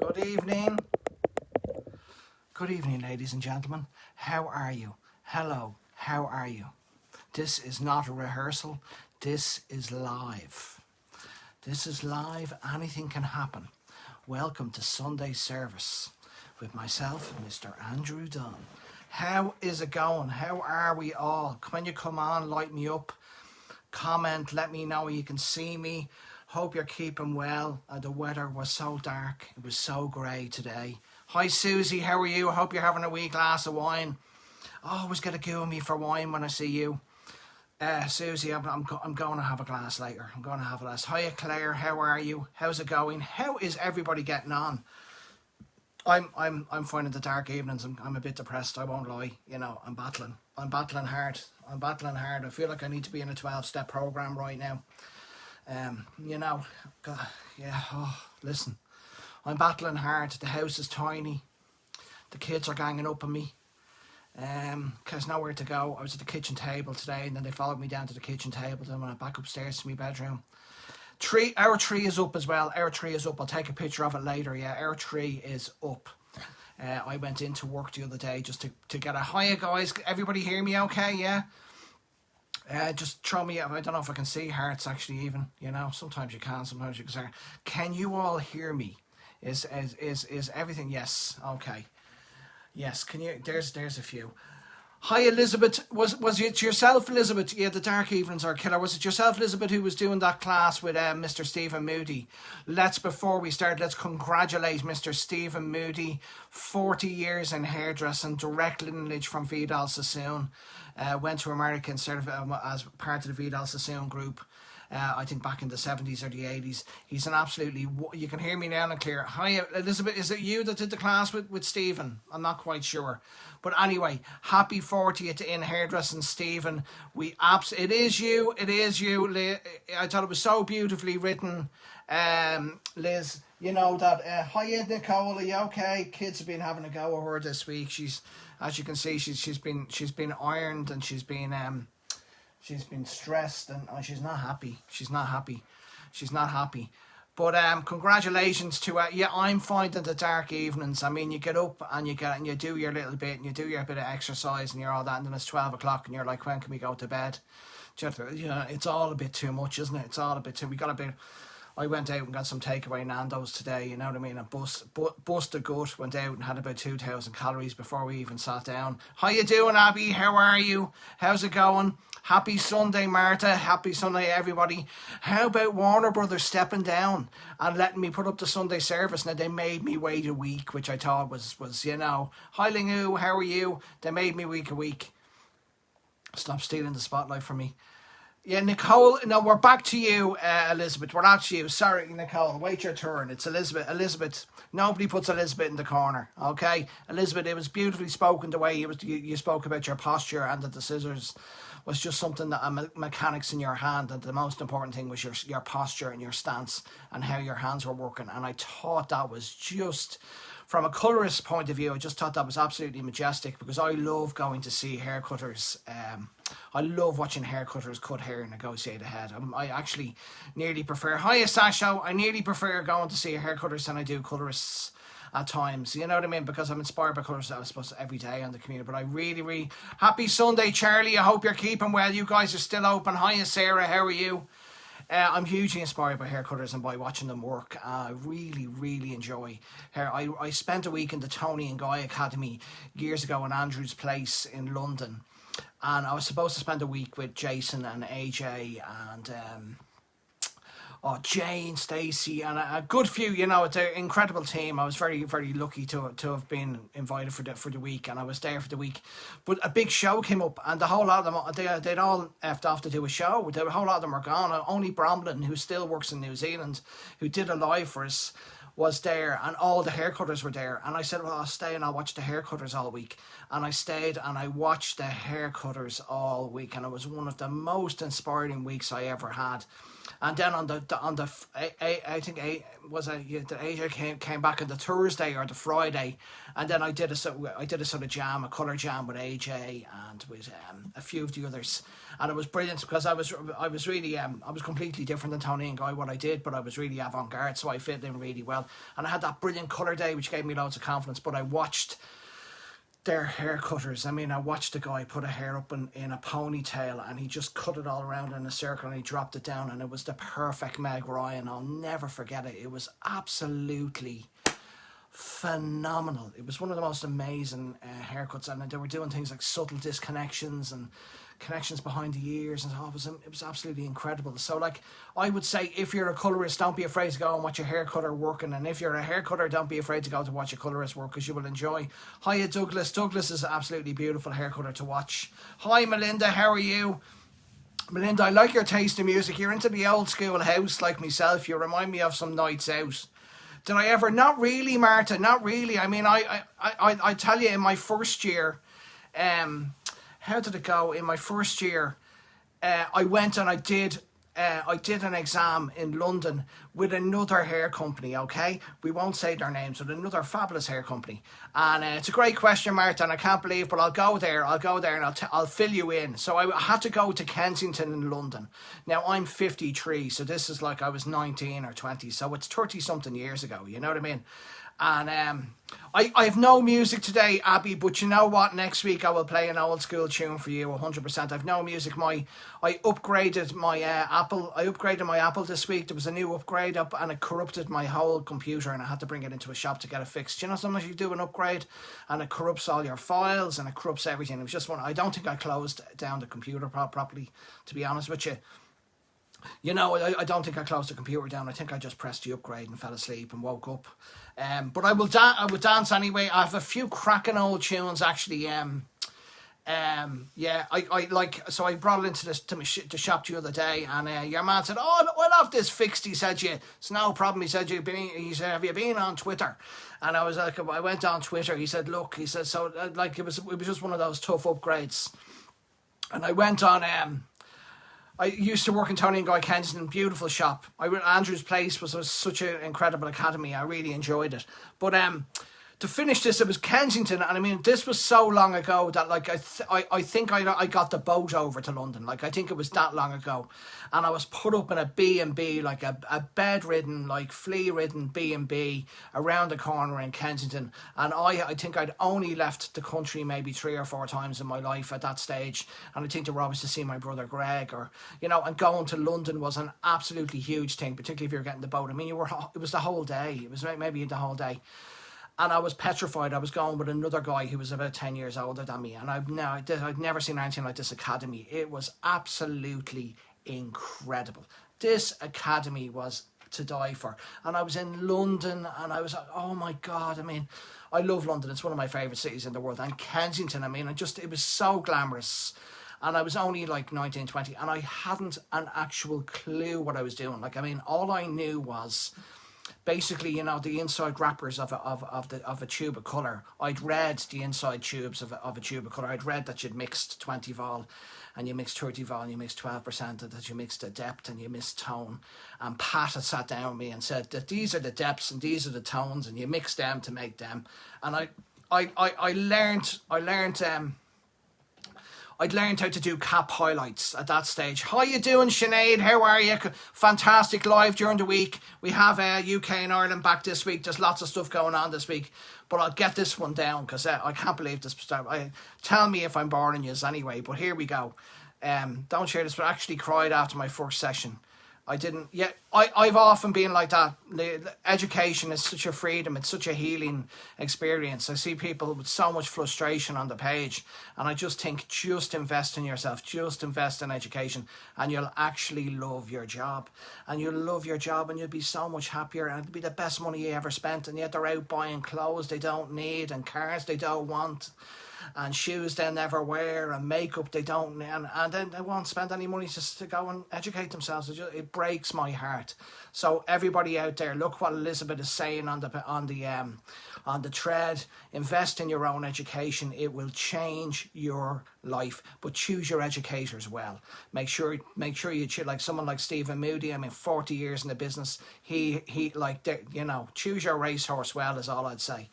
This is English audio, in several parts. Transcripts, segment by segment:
Good evening. Good evening, ladies and gentlemen. How are you? Hello, how are you? This is not a rehearsal. This is live. This is live. Anything can happen. Welcome to Sunday service with myself, Mr. Andrew Dunn. How is it going? How are we all? When you come on, light me up. Comment, let me know you can see me. Hope you're keeping well. The weather was so dark. It was so grey today. Hi Susie, how are you? I hope you're having a wee glass of wine. I always get a go at me for wine when I see you. Susie, I'm going to have a glass later. I'm going to have a glass. Hiya Claire, how are you? How's it going? How is everybody getting on? I'm finding the dark evenings. I'm a bit depressed. I won't lie. You know, I'm battling hard. I feel like I need to be in a 12-step program right now. You know, God, yeah. Oh, listen, I'm battling hard. The house is tiny. The kids are ganging up on me. Cause nowhere to go. I was at the kitchen table today, and then they followed me down to the kitchen table. Then I went back upstairs to my bedroom. Our tree is up as well. Our tree is up. I'll take a picture of it later. Yeah, our tree is up. I went into work the other day just to get a hiya, guys. Everybody hear me okay? Yeah. Just throw me up. I don't know if I can see hearts actually even. You know, sometimes you can, sometimes you can. Can you all hear me? Is everything? Yes. Okay. Yes. Can you? There's a few. Hi Elizabeth, was it yourself, Elizabeth? Yeah, the dark evenings are killer. Was it yourself, Elizabeth, who was doing that class with Mr. Stephen Moody? Before we start, let's congratulate Mr. Stephen Moody, 40 years in hairdressing, direct lineage from Vidal Sassoon. Went to America instead of as part of the Vidal Sassoon group. I think back in the 70s or the 80s. He's an absolutely... You can hear me now and clear. Hi, Elizabeth. Is it you that did the class with Stephen? I'm not quite sure. But anyway, happy 40th in hairdressing, Stephen. It is you. I thought it was so beautifully written, Liz. You know that... Hiya, Nicole. Are you okay? Kids have been having a go at her this week. She's... As you can see, she's been ironed and she's been stressed and she's not happy. She's not happy. But congratulations to her. Yeah, I'm finding the dark evenings. I mean, you get up and you do your little bit and you do your bit of exercise and you're all that, and then it's 12 o'clock and you're like, when can we go to bed? You know, it's all a bit too much, isn't it? It's all a bit too... I went out and got some takeaway Nando's today, you know what I mean? I busted gut, went out and had about 2,000 calories before we even sat down. How you doing, Abby? How are you? How's it going? Happy Sunday, Martha. Happy Sunday, everybody. How about Warner Brothers stepping down and letting me put up the Sunday service? Now, they made me wait a week, which I thought was you know. Hi, Lingu, how are you? They made me wait a week. Stop stealing the spotlight from me. Yeah, Nicole, no, we're back to you, Elizabeth. We're not to you. Sorry, Nicole. Wait your turn. It's Elizabeth. Elizabeth. Nobody puts Elizabeth in the corner, okay? Elizabeth, it was beautifully spoken the way you spoke about your posture and that the scissors was just something that mechanics in your hand, and the most important thing was your posture and your stance and how your hands were working. And I thought that was just... From a colourist point of view, I just thought that was absolutely majestic because I love going to see haircutters. I love watching haircutters cut hair and negotiate ahead. I actually nearly prefer... Hiya, Sasho. I nearly prefer going to see haircutters than I do colourists at times. You know what I mean? Because I'm inspired by colourists, I suppose, every day on the community. But I really... Happy Sunday, Charlie. I hope you're keeping well. You guys are still open. Hiya, Sarah. How are you? I'm hugely inspired by haircutters and by watching them work. I really enjoy hair. I spent a week in the Tony and Guy Academy years ago in Andrew's Place in London, and I was supposed to spend a week with Jason and AJ and Jane, Stacey, and a good few. You know, it's an incredible team. I was very lucky to have been invited for the week, and I was there for the week. But a big show came up, and the whole lot of them, they'd all effed off to do a show. The whole lot of them were gone. Only Bromlin, who still works in New Zealand, who did a live for us, was there, and all the haircutters were there. And I said, well, I'll stay and I'll watch the haircutters all week. And I stayed and I watched the haircutters all week, and it was one of the most inspiring weeks I ever had. And then I think the AJ came back on the Thursday or the Friday, and then I did a sort of jam, a colour jam with AJ and with a few of the others, and it was brilliant because I was really I was completely different than Tony and Guy what I did, but I was really avant-garde, so I fit in really well, and I had that brilliant colour day which gave me loads of confidence. But I watched their hair cutters. I mean, I watched a guy put a hair up in a ponytail, and he just cut it all around in a circle, and he dropped it down, and it was the perfect Meg Ryan. I'll never forget it. It was absolutely phenomenal. It was one of the most amazing haircuts, and they were doing things like subtle disconnections and connections behind the ears, and it was absolutely incredible. So, like, I would say, if you're a colorist, don't be afraid to go and watch a hair cutter working, and if you're a hair cutter, don't be afraid to go to watch a colorist work, because you will enjoy. Hiya, Douglas. Douglas is an absolutely beautiful hair cutter to watch. Hi, Melinda. How are you? Melinda, I like your taste in music. You're into the old school house like myself. You remind me of some nights out. Did I ever? Not really, Marta. Not really. I mean, I tell you, in my first year, how did it go? In my first year, I went and I did an exam in London with another hair company, okay? We won't say their names, but another fabulous hair company. And it's a great question, Martha, and I can't believe, but I'll go there and I'll fill you in. So I had to go to Kensington in London. Now, I'm 53, so this is like I was 19 or 20, so it's 30-something years ago, you know what I mean? And I have no music today, Abby, but you know what? Next week I will play an old school tune for you, 100%. I've no music. I upgraded my Apple. I upgraded my Apple this week. There was a new upgrade up, and it corrupted my whole computer, and I had to bring it into a shop to get it fixed. You know, sometimes you do an upgrade, and it corrupts all your files, and it corrupts everything. It was just one. I don't think I closed down the computer properly, to be honest with you. You know, I don't think I closed the computer down. I think I just pressed the upgrade and fell asleep and woke up. But I will dance anyway. I have a few cracking old tunes actually. Yeah, I like. So I brought it into the shop the other day, and your man said, "Oh, we'll have this fixed." He said, "Yeah, it's no problem." He said, He said, "Have you been on Twitter?" And I was like, "I went on Twitter." He said, "Look," he said, "so like it was just one of those tough upgrades." And I went on. I used to work in Tony and Guy Kensington, beautiful shop. Andrew's Place was such an incredible academy. I really enjoyed it. But to finish this, it was Kensington, and I mean, this was so long ago that like I think I got the boat over to London. Like, I think it was that long ago, and I was put up in a B&B, like a bedridden, like flea-ridden B&B around the corner in Kensington. And I think I'd only left the country maybe 3 or 4 times in my life at that stage, and I think they were always to see my brother Greg, or you know, and going to London was an absolutely huge thing, particularly if you're getting the boat. I mean, it was the whole day. It was maybe the whole day. And I was petrified. I was going with another guy who was about 10 years older than me. And I'd never seen anything like this academy. It was absolutely incredible. This academy was to die for. And I was in London, and I was like, oh my God. I mean, I love London. It's one of my favourite cities in the world. And Kensington, I mean, it was so glamorous. And I was only like 19, 20, and I hadn't an actual clue what I was doing. Like, I mean, all I knew was basically, you know, the inside wrappers of a tube of colour. I'd read the inside tubes of a tube of colour. I'd read that you'd mixed 20 vol, and you mixed 30 vol, and you mixed 12%, and that you mixed the depth and you mixed tone. And Pat had sat down with me and said that these are the depths and these are the tones, and you mix them to make them. And I learned I'd learned how to do cap highlights at that stage. How you doing, Sinead? How are you? Fantastic live during the week. We have UK and Ireland back this week. There's lots of stuff going on this week. But I'll get this one down because I can't believe this. Tell me if I'm boring you anyway. But here we go. Don't share this, but I actually cried after my first session. I didn't yet. I've often been like that. Education is such a freedom. It's such a healing experience. I see people with so much frustration on the page, and I just think, just invest in yourself. Just invest in education, and you'll actually love your job. And you'll love your job, and you'll be so much happier, and it'll be the best money you ever spent. And yet they're out buying clothes they don't need, and cars they don't want, and shoes they'll never wear, and makeup they don't, and then they won't spend any money just to go and educate themselves. It breaks my heart. So everybody out there, look what Elizabeth is saying on the thread. Invest in your own education. It will change your life, but choose your educators well. Make sure you choose, like someone like Stephen Moody. I mean, 40 years in the business. He like, you know, choose your racehorse well is all I'd say.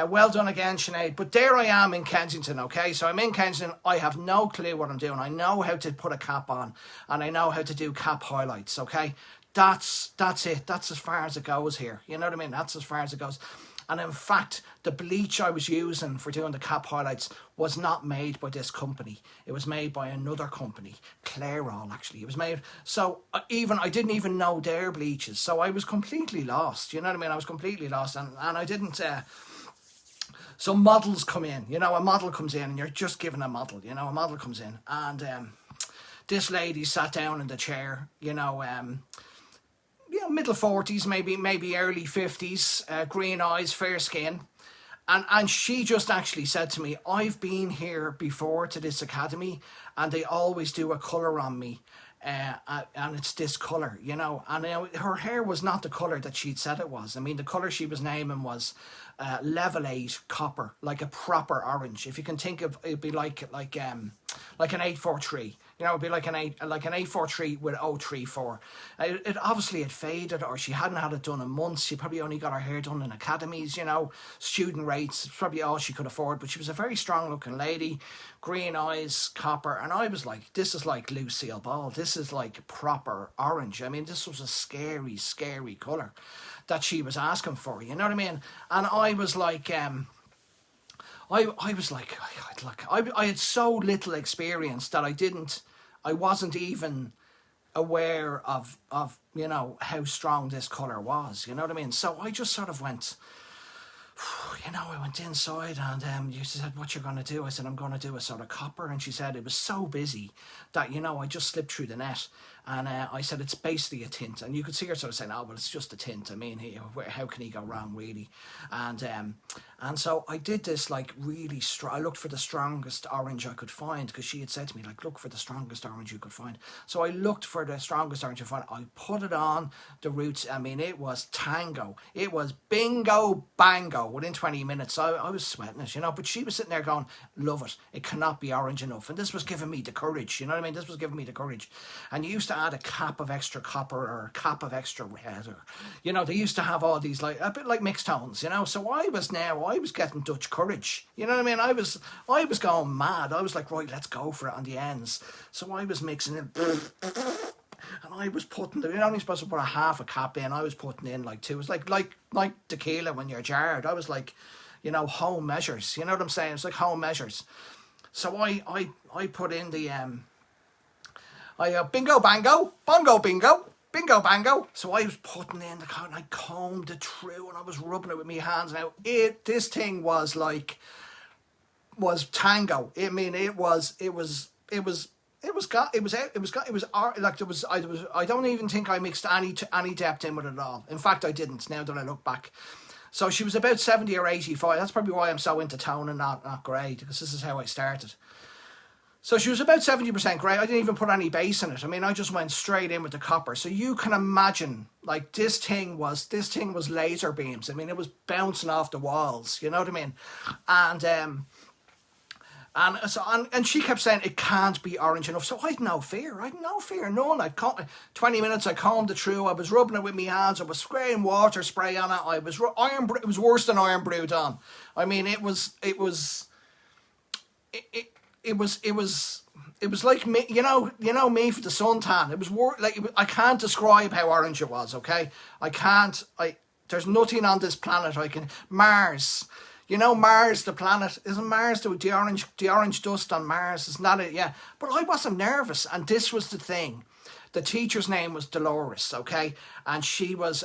Well done again, Sinead. But there I am in Kensington, okay? So I'm in Kensington. I have no clue what I'm doing. I know how to put a cap on, and I know how to do cap highlights, okay? That's it. That's as far as it goes here. You know what I mean? That's as far as it goes. And in fact, the bleach I was using for doing the cap highlights was not made by this company. It was made by another company, Clairol, actually. It was made, so I didn't even know their bleaches. So I was completely lost. You know what I mean? I was completely lost, and I didn't... So models come in, you know, a model comes in and you're just given a model, you know, a model comes in. And this lady sat down in the chair, you know, middle 40s, maybe early 50s, green eyes, fair skin. And she just actually said to me, I've been here before to this academy and they always do a colour on me. And it's this colour, you know, and her hair was not the colour that she'd said it was. I mean, the colour she was naming was level 8 copper, like a proper orange. If you can think of, it'd be like an 843. You know, it'd be like an 843 with 034. It obviously had faded, or she hadn't had it done in months. She probably only got her hair done in academies, you know, student rates. It's probably all she could afford. But she was a very strong looking lady, green eyes, copper. And I was like, this is like Lucille Ball. This is like proper orange. I mean, this was a scary, scary colour that she was asking for. You know what I mean? And I was like... I was like, I had so little experience that I wasn't even aware of, you know, how strong this colour was, you know what I mean? So I just sort of went, you know, I went inside and she said, what you going to do? I said, I'm going to do a sort of copper. And she said, it was so busy that, you know, I just slipped through the net. And I said, it's basically a tint. And you could see her sort of saying, oh, well, it's just a tint. I mean, how can he go wrong, really? And so I did this, like, really strong. I looked for the strongest orange I could find, because she had said to me, like, look for the strongest orange you could find. So I looked for the strongest orange I could find. I put it on the roots. I mean, it was tango. It was bingo, bango within 20 minutes. I was sweating it, you know. But she was sitting there going, love it. It cannot be orange enough. And this was giving me the courage, you know what I mean? This was giving me the courage. And you used to add a cap of extra copper or a cap of extra red, or, you know, they used to have all these, like, a bit like mixed tones, you know. So I was getting Dutch courage, you know what I mean? I was going mad. I was like, right, let's go for it on the ends. So I was mixing in, and I was putting, you're only supposed to put a half a cap in. I was putting in like 2. It was like tequila when you're jarred. I was like, you know, home measures, you know what I'm saying? It's like home measures. So I put in the bingo bango, bongo bingo, bingo bango. So I was putting in the cotton, I combed it through and I was rubbing it with my hands. Now this thing was tango. I mean, I don't even think I mixed any depth in with it at all. In fact, I didn't, now that I look back. So she was about 70 or 85. That's probably why I'm so into tone and not grey, because this is how I started. So she was about 70% grey. I didn't even put any base in it. I mean, I just went straight in with the copper. So you can imagine, like, this thing was laser beams. I mean, it was bouncing off the walls. You know what I mean? And she kept saying it can't be orange enough. So I had no fear. None. 20 minutes. I combed it through. I was rubbing it with my hands. I was spraying water spray on it. It was worse than iron brewed on. I mean, it was like me, you know me for the suntan. It was I can't describe how orange it was. Okay, there's nothing on this planet Mars. You know, Mars, the planet, isn't Mars the orange dust on Mars? Isn't that it? Yeah. But I wasn't nervous, and this was the thing. The teacher's name was Dolores, okay, and she was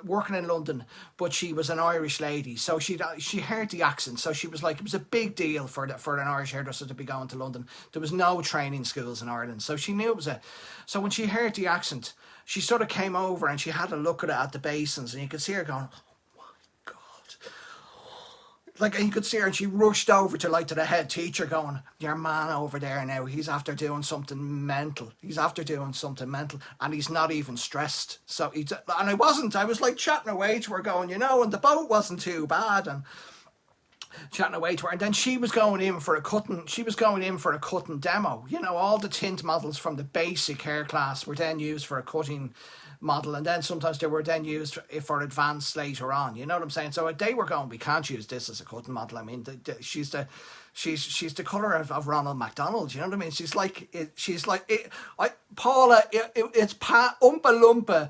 working in London, but she was an Irish lady, so she heard the accent, so she was like, it was a big deal for an Irish hairdresser to be going to London. There was no training schools in Ireland, so she knew it was so when she heard the accent, she sort of came over and she had a look at the basins, and you could see her going, like, and you could see her, and she rushed over to the head teacher going, your man over there now, he's after doing something mental. And he's not even stressed. So and I wasn't. I was like chatting away to her going, you know, and the boat wasn't too bad. chatting away to her, and then she was going in for a cutting. She was going in for a cutting demo. You know, all the tint models from the basic hair class were then used for a cutting model, and then sometimes they were then used for advanced later on. You know what I'm saying? So they were going, we can't use this as a cutting model. I mean, she's the colour of Ronald McDonald. You know what I mean? She's like Paula. It's Oompa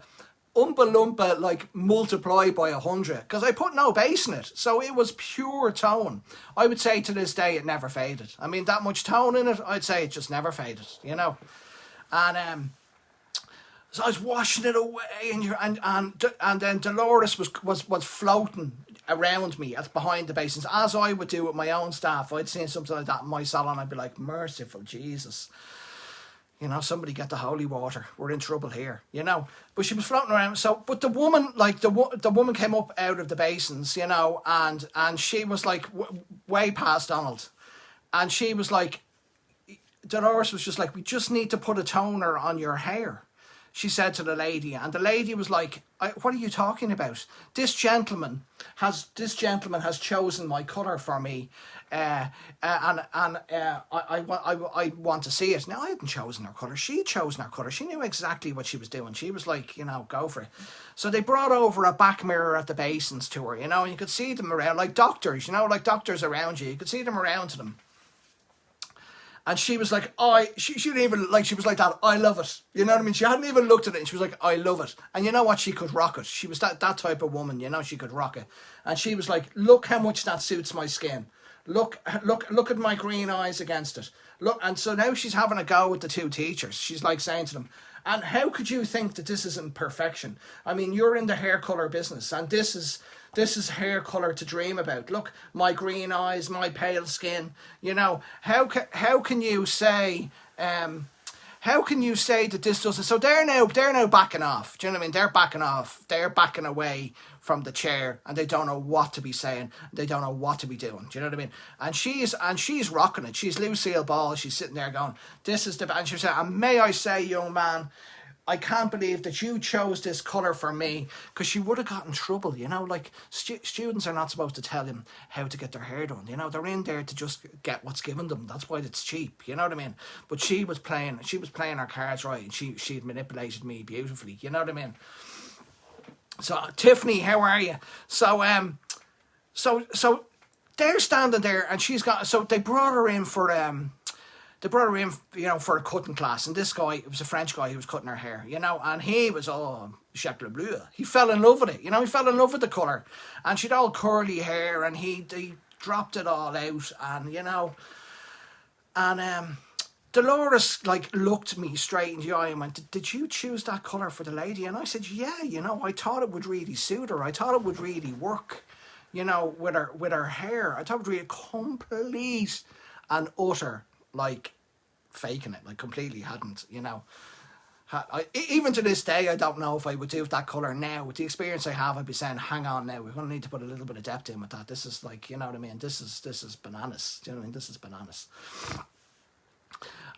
Loompa like multiplied by 100, because I put no base in it, so it was pure tone. I would say to this day it never faded. I mean, that much tone in it, I'd say it just never faded, you know. And so I was washing it away, and then Dolores was floating around me behind the basins, as I would do with my own staff. I'd seen something like that in my salon, I'd be like, merciful Jesus. You know, somebody get the holy water. We're in trouble here, you know. But she was floating around. So, but the woman, like the woman came up out of the basins, you know, and she was like way past Donald, and she was like, Dolores was just like, we just need to put a toner on your hair, she said to the lady, and the lady was like, what are you talking about? This gentleman has chosen my colour for me, and I want to see it. Now, I hadn't chosen her colour. She'd chosen her colour. She knew exactly what she was doing. She was like, you know, go for it. So they brought over a back mirror at the basins to her, you know, and you could see them around, like doctors, you know, like doctors around you. You could see them around to them. And she was like, she didn't even, like, she was like that, I love it. You know what I mean? She hadn't even looked at it, and she was like, I love it. And you know what? She could rock it. She was that type of woman, you know, she could rock it. And she was like, look how much that suits my skin. Look at my green eyes against it. Look, and so now she's having a go with the two teachers. She's like saying to them, and how could you think that this isn't perfection? I mean, you're in the hair colour business, and this is hair colour to dream about. Look, my green eyes, my pale skin. You know, how can you say that this doesn't? So they're now backing off. Do you know what I mean? They're backing off. They're backing away from the chair, and they don't know what to be saying. They don't know what to be doing. Do you know what I mean? And she's rocking it. She's Lucille Ball. She's sitting there going, "This is the." And she said, "And may I say, young man, I can't believe that you chose this colour for me," because she would have got in trouble, you know, like students are not supposed to tell them how to get their hair done, you know, they're in there to just get what's given them. That's why it's cheap, you know what I mean? But she was playing her cards right, and she'd manipulated me beautifully, you know what I mean? So, Tiffany, how are you? So they're standing there, and they brought her in for you know, for a cutting class. And this guy, it was a French guy who was cutting her hair, you know, and he was, chocolat bleu. He fell in love with it, you know, he fell in love with the colour. And she'd all curly hair, and he dropped it all out, and, you know, and Dolores, like, looked me straight in the eye and went, did you choose that colour for the lady? And I said, yeah, you know, I thought it would really suit her. I thought it would really work, you know, with her hair. I thought it would be complete and utter, like, faking it, like, completely hadn't, you know. Even to this day, I don't know if I would do that colour now. With the experience I have, I'd be saying, hang on now, we're going to need to put a little bit of depth in with that. This is like, you know what I mean? This is bananas. Do you know what I mean? This is bananas.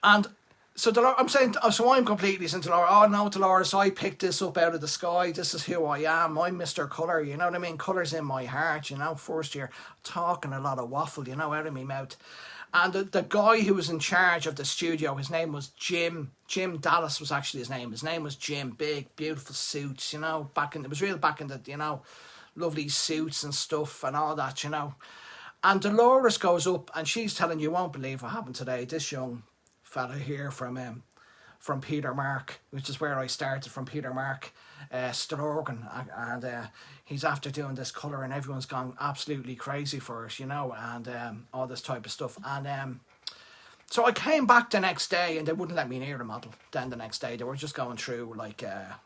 And so I'm saying, so I'm completely saying to Laura, oh no, Dolores, I picked this up out of the sky. This is who I am. I'm Mr. Colour, you know what I mean? Colour's in my heart, you know, first year, talking a lot of waffle, you know, out of my mouth. And the guy who was in charge of the studio, his name was Jim. Jim Dallas was actually his name. His name was Jim. Big, beautiful suits, you know, it was real back in the, you know, lovely suits and stuff and all that, you know. And Dolores goes up, and she's telling, you won't believe what happened today. This young fella here from Peter Mark, which is where I started, from Peter Mark, Stillorgan, and he's after doing this colour, and everyone's gone absolutely crazy for it, you know, and all this type of stuff. And so I came back the next day, and they wouldn't let me near the model. Then the next day they were just going through like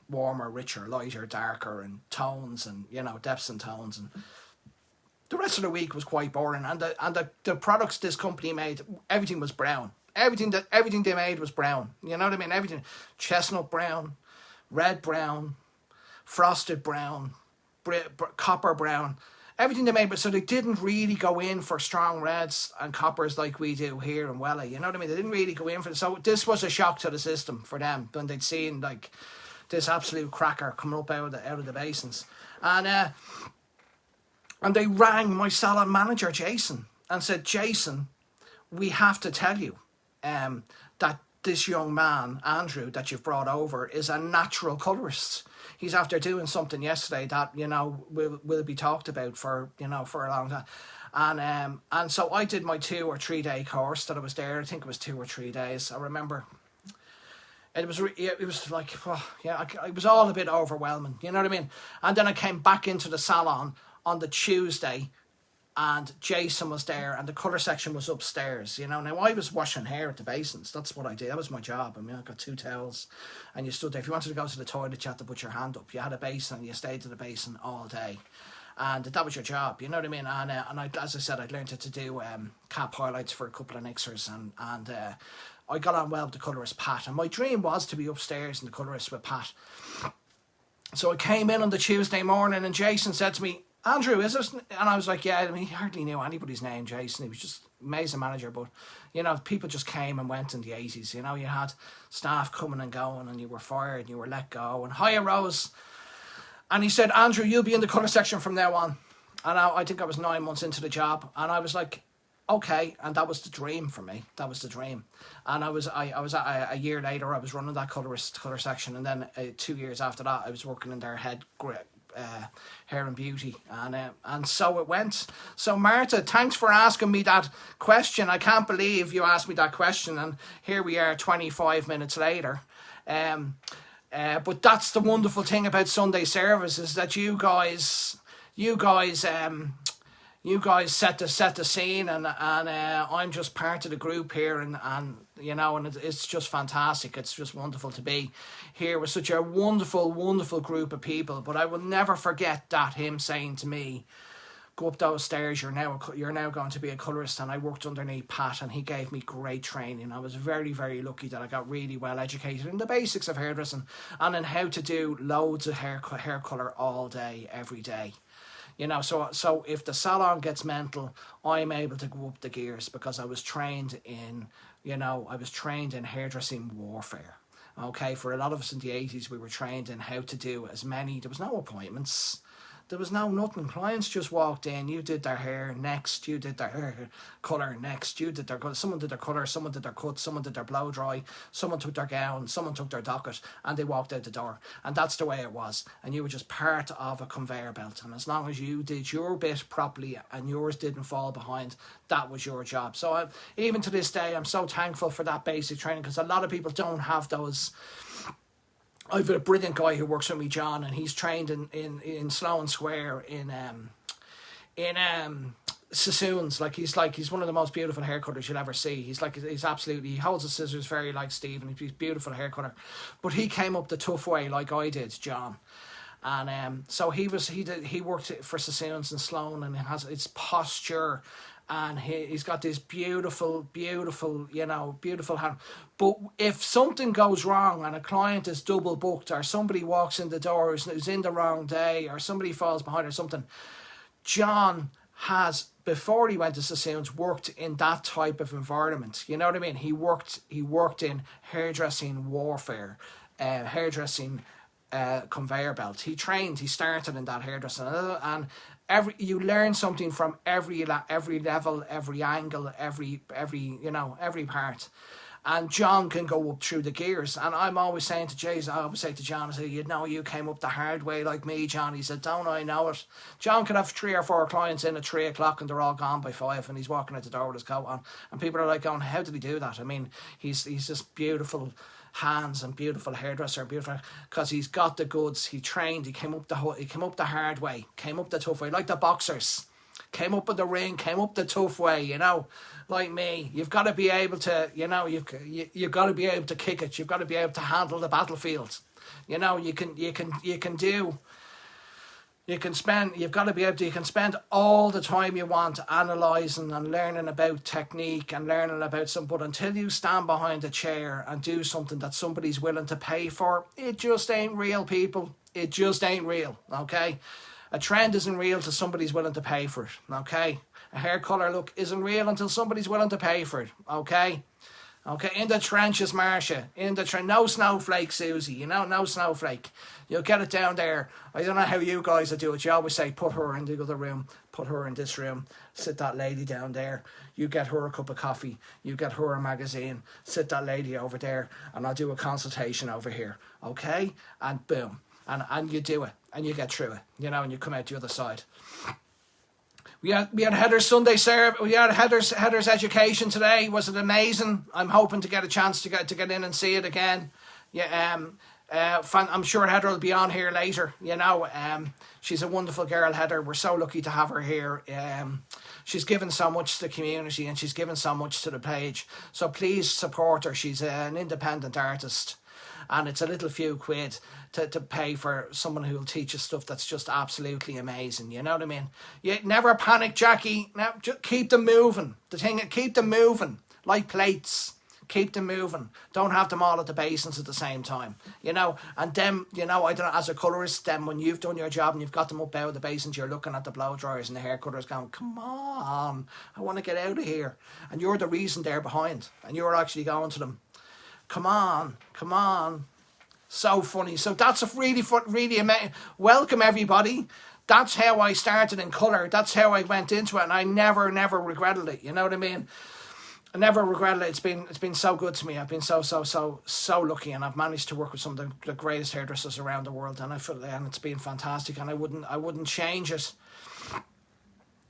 warmer, richer, lighter, darker, and tones, and, you know, depths and tones, and the rest of the week was quite boring. And the products this company made, everything was brown. Everything they made was brown. You know what I mean? Everything. Chestnut brown, red brown, frosted brown, copper brown. Everything they made, but so they didn't really go in for strong reds and coppers like we do here in Wella. You know what I mean? They didn't really go in for it. So this was a shock to the system for them when they'd seen like this absolute cracker coming up out of the basins. And And they rang my salon manager, Jason, and said, Jason, we have to tell you that this young man, Andrew, that you've brought over is a natural colourist. He's after doing something yesterday that, will be talked about for a long time. And so I did my 2 or 3 day course that I was there. I think it was 2 or 3 days. I remember it was like, it was all a bit overwhelming. You know what I mean? And then I came back into the salon on the Tuesday, and Jason was there, and the colour section was upstairs. Now I was washing hair at the basins. That's what I did. That was my job. I mean, I got 2 towels, and you stood there. If you wanted to go to the toilet, you had to put your hand up. You had a basin, and you stayed to the basin all day, and that was your job. You know what I mean? And as I said, I'd learned to do cap highlights for a couple of nixers, and I got on well with the colourist Pat, and my dream was to be upstairs in the colourist with Pat. So I came in on the Tuesday morning, and Jason said to me, Andrew, is it? And I was like, yeah. I mean, he hardly knew anybody's name, Jason. He was just amazing manager. But, people just came and went in the 80s. You had staff coming and going, and you were fired and you were let go. And hiya, Rose. And he said, Andrew, you'll be in the colour section from now on. And I think I was 9 months into the job. And I was like, okay. And that was the dream for me. That was the dream. And I was a year later, I was running that colour section. And then 2 years after that, I was working in their head hair and beauty, and so it went. So Martha, thanks for asking me that question. I can't believe you asked me that question, and here we are 25 minutes later. But that's the wonderful thing about Sunday service, is that you guys set the scene, and I'm just part of the group here, and it's just fantastic. It's just wonderful to be here with such a wonderful group of people. But I will never forget that him saying to me, go up those stairs, you're now going to be a colourist. And I worked underneath Pat, and he gave me great training. I was very, very lucky that I got really well educated in the basics of hairdressing, and in how to do loads of hair colour all day, every day. So if the salon gets mental, I'm able to go up the gears, because I was trained in hairdressing warfare. Okay, for a lot of us in the 80s, we were trained in how to do there was no appointments. There was nothing. Clients just walked in, you did their hair, next, you did their hair colour, next, you did someone did their colour, someone did their cut, someone did their blow dry, someone took their gown, someone took their docket, and they walked out the door. And that's the way it was. And you were just part of a conveyor belt. And as long as you did your bit properly and yours didn't fall behind, that was your job. So even to this day, I'm so thankful for that basic training, because a lot of people don't have those. I've a brilliant guy who works with me, John, and he's trained in Sloane Square in Sassoons. He's one of the most beautiful hair cutters you'll ever see. He holds the scissors very like Steve, and he's a beautiful hair cutter. But he came up the tough way like I did, John. And so he worked for Sassoons and Sloane, and it has its posture. And he's got this beautiful hand. But if something goes wrong and a client is double booked, or somebody walks in the door who's in the wrong day, or somebody falls behind or something, John has, before he went to Sassoons, worked in that type of environment. You know what I mean? He worked in hairdressing warfare, hairdressing conveyor belts. He started in that hairdressing, and you learn something from every level, every angle, every part. And John can go up through the gears. And I'm always saying to Jason, I always say to John, you came up the hard way like me, John. He said, don't I know it? John could have 3 or 4 clients in at 3 o'clock, and they're all gone by 5, and he's walking out the door with his coat on. And people are like going, how did he do that? I mean, he's just beautiful hands and beautiful hairdresser, because he's got the goods. He trained. He came up the hard way, came up the tough way, like the boxers. Came up in the ring, came up the tough way, like me. You've got to be able to, you've got to be able to kick it. You've got to be able to handle the battlefield. You can spend all the time you want analysing and learning about technique and learning about something, but until you stand behind a chair and do something that somebody's willing to pay for, it just ain't real, people. It just ain't real, okay? A trend isn't real until somebody's willing to pay for it, okay? A hair colour look isn't real until somebody's willing to pay for it, okay? Okay, in the trenches, Marcia. In the no snowflake, Susie. You know, no snowflake. You'll get it down there. I don't know how you guys do it. You always say, put her in the other room. Put her in this room. Sit that lady down there. You get her a cup of coffee. You get her a magazine. Sit that lady over there. And I'll do a consultation over here. Okay? And boom. And you do it. And you get through it. You know, and you come out the other side. We had Heather's Sunday service. We had Heather's education today. Was it amazing? I'm hoping to get a chance to get in and see it again. Yeah. I'm sure Heather will be on here later. You know. She's a wonderful girl, Heather. We're so lucky to have her here. She's given so much to the community and she's given so much to the page. So please support her. She's an independent artist. And it's a little few quid to pay for someone who will teach you stuff that's just absolutely amazing. You know what I mean? You never panic, Jackie. Now, just keep them moving. Keep them moving. Like plates. Keep them moving. Don't have them all at the basins at the same time. You know? And then, you know, I don't know, as a colourist, then when you've done your job and you've got them up out of the basins, you're looking at the blow dryers and the hair cutters going, come on, I want to get out of here. And you're the reason they're behind. And you're actually going to them. Come on, come on. So funny. So that's a really amazing. Welcome, everybody. That's how I started in colour. That's how I went into it. And I never regretted it. You know what I mean? I never regretted it. It's been so good to me. I've been so lucky. And I've managed to work with some of the greatest hairdressers around the world. And it's been fantastic. And I wouldn't change it.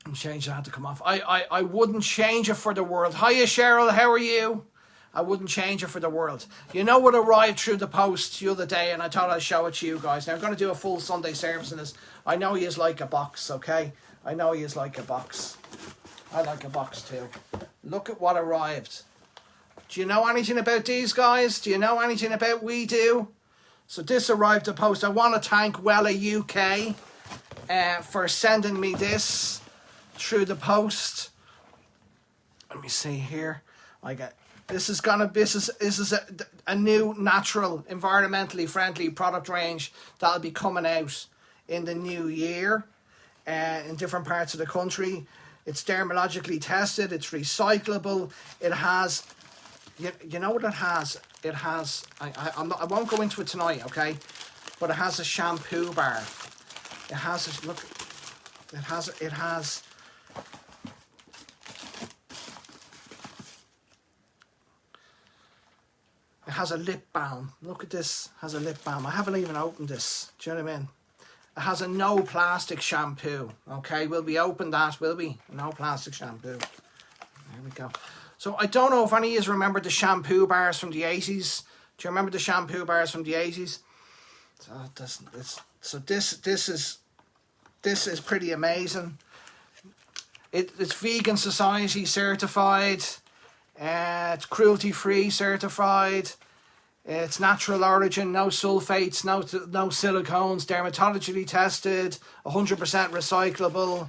I had to come off. I wouldn't change it for the world. Hiya, Cheryl. How are you? I wouldn't change it for the world. You know what arrived through the post the other day, and I thought I'd show it to you guys. Now, I'm going to do a full Sunday service in this. I know he is like a box, okay? I know he is like a box. I like a box too. Look at what arrived. Do you know anything about these guys? Do you know anything about We Do? So this arrived the post. I want to thank Wella UK for sending me this through the post. Let me see here. This is a new natural, environmentally friendly product range that'll be coming out in the new year in different parts of the country. It's dermatologically tested. It's recyclable. It has, you know what it has? It has. I won't go into it tonight, okay? But it has a shampoo bar. It has. Look. It has. It has a lip balm. Look at this. It has a lip balm. I haven't even opened this. Do you know what I mean? It has a no plastic shampoo. Okay, will we open that? Will we? No plastic shampoo. There we go. So I don't know if any of you remember the shampoo bars from the 80s. Do you remember the shampoo bars from the 80s? So this is pretty amazing. It's Vegan Society certified. It's cruelty-free certified. It's natural origin, no sulfates, no silicones, dermatologically tested, 100% recyclable,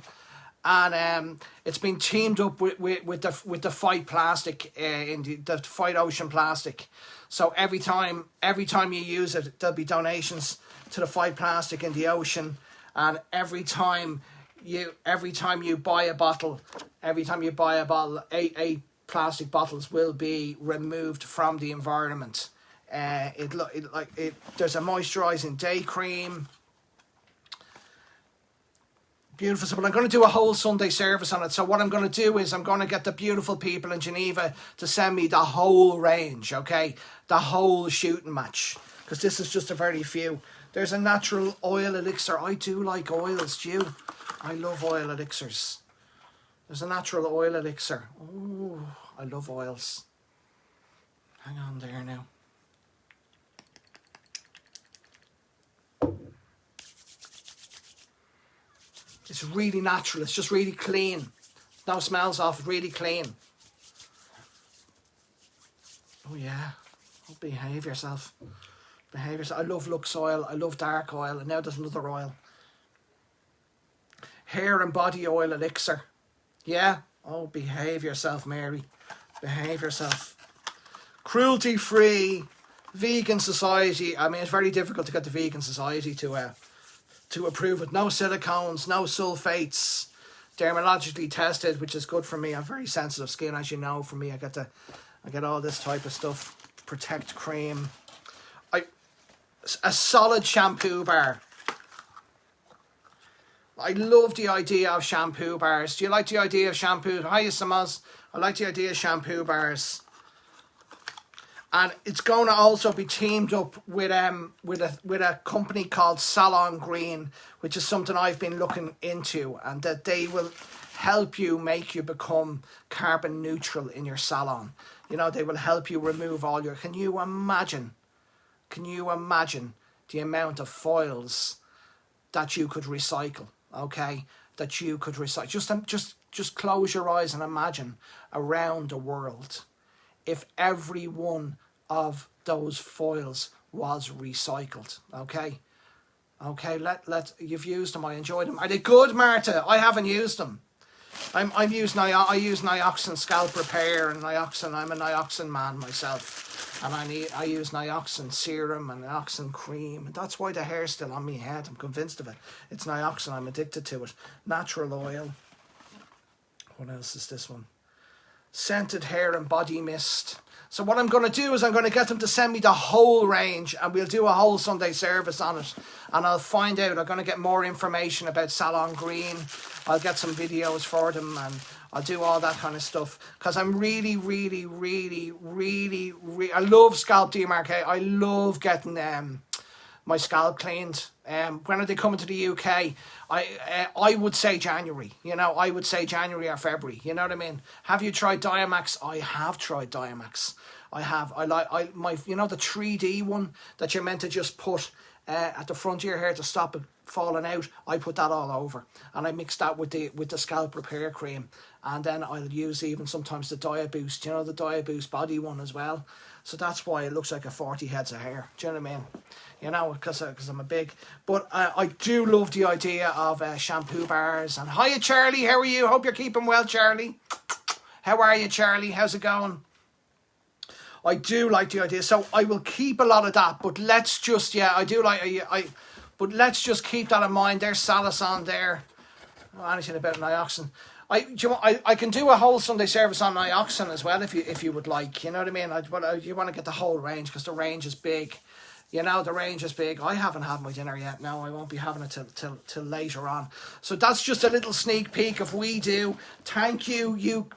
and it's been teamed up with the Fight Plastic in the Fight Ocean Plastic. So every time you use it, there'll be donations to the Fight Plastic in the ocean, and every time you buy a bottle, eight plastic bottles will be removed from the environment. There's a moisturising day cream. Beautiful. So, but I'm going to do a whole Sunday service on it. So what I'm going to do is I'm going to get the beautiful people in Geneva to send me the whole range, okay? The whole shooting match. Because this is just a very few. There's a natural oil elixir. I do like oils, do you? I love oil elixirs. There's a natural oil elixir. Oh, I love oils. Hang on there now. It's really natural. It's just really clean. No smells off it. Really clean. Oh yeah. Oh, behave yourself. Behave yourself. I love Lux oil. I love dark oil. And now there's another oil. Hair and body oil elixir. Yeah. Oh, behave yourself, Mary. Behave yourself. Cruelty free. Vegan Society. I mean, it's very difficult to get the Vegan Society to approve it. No silicones, no sulfates, dermatologically tested, which is good for me. I'm very sensitive skin, as you know. For me, I get I get all this type of stuff. Protect cream. A solid shampoo bar. I love the idea of shampoo bars. Do you like the idea of shampoo? Hi, Samaz. I like the idea of shampoo bars. And it's going to also be teamed up with a company called Salon Green, which is something I've been looking into, and that they will help you make you become carbon neutral in your salon. You know, they will help you remove all your... Can you imagine the amount of foils that you could recycle? Okay, that you could recycle. Just close your eyes and imagine around the world if every one of those foils was recycled. Okay, you've used them. I enjoyed them. Are they good, Marta? I haven't used them. I use Nioxin scalp repair and Nioxin. I'm a Nioxin man myself, and I use Nioxin serum and Nioxin cream, and that's why the hair's still on my head. I'm convinced of it. It's Nioxin. I'm addicted to it. Natural oil. What else is this one? Scented hair and body mist. So what I'm going to do is I'm going to get them to send me the whole range, and we'll do a whole Sunday service on it. And I'll find out. I'm going to get more information about Salon Green. I'll get some videos for them, and I'll do all that kind of stuff. Because I'm really, I love scalp demarcate. I love getting my scalp cleaned. When are they coming to the UK? I would say January. You know, I would say January or February. You know what I mean? Have you tried Diamax? I have tried Diamax. I have. You know, the 3D one that you're meant to just put at the front of your hair to stop it falling out. I put that all over, and I mix that with the scalp repair cream, and then I'll use even sometimes the Diaboost. You know, the Diaboost body one as well. So that's why it looks like a 40 heads of hair. Do you know what I mean? You know, because I'm a big... But I do love the idea of shampoo bars. And hiya, Charlie. How are you? Hope you're keeping well, Charlie. How are you, Charlie? How's it going? I do like the idea. So I will keep a lot of that. But let's just... Yeah, I do like... But let's just keep that in mind. There's Salis on there. Oh, anything about Nioxin. I can do a whole Sunday service on Nioxin as well if you would like. You know what I mean? You want to get the whole range because the range is big. You know, the range is big. I haven't had my dinner yet. No, I won't be having it till later on. So that's just a little sneak peek of We Do. Thank you,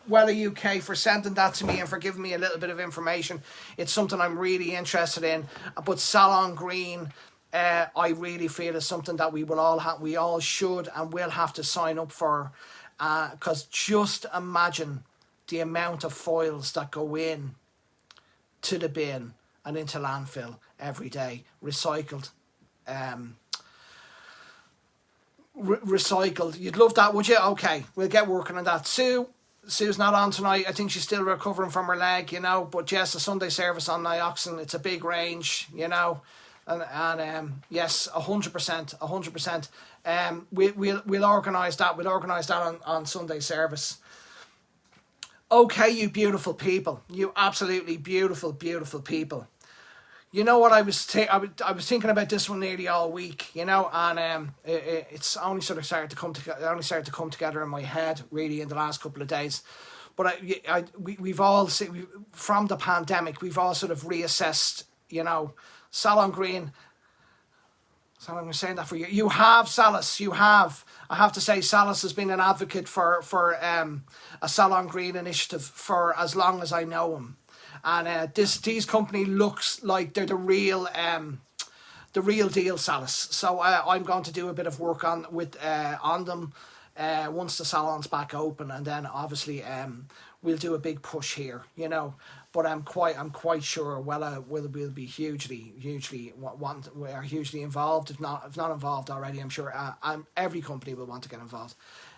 Wella UK, for sending that to me and for giving me a little bit of information. It's something I'm really interested in. But Salon Green, I really feel is something that we all should and will have to sign up for. Because just imagine the amount of foils that go in to the bin and into landfill every day, recycled. Recycled. You'd love that, would you? Okay, we'll get working on that. Sue's not on tonight. I think she's still recovering from her leg, you know. But yes, a Sunday service on Nioxin. It's a big range, you know. And yes, 100%. We'll organise that. We'll organise that on Sunday service. Okay, you beautiful people. You absolutely beautiful people. You know what I was thinking about this one nearly all week, you know, and it's only sort of started to come together in my head really in the last couple of days. But we've all seen, from the pandemic, we've all sort of reassessed, you know, Salon Green. So I'm saying that for you. You have, Salis. You have. I have to say, Salis has been an advocate for a Salon Green initiative for as long as I know him. And these company looks like they're the real deal, Salis. So I'm going to do a bit of work on them once the salon's back open, and then obviously we'll do a big push here, you know. But I'm quite sure Wella will be hugely involved. If not involved already, I'm sure every company will want to get involved.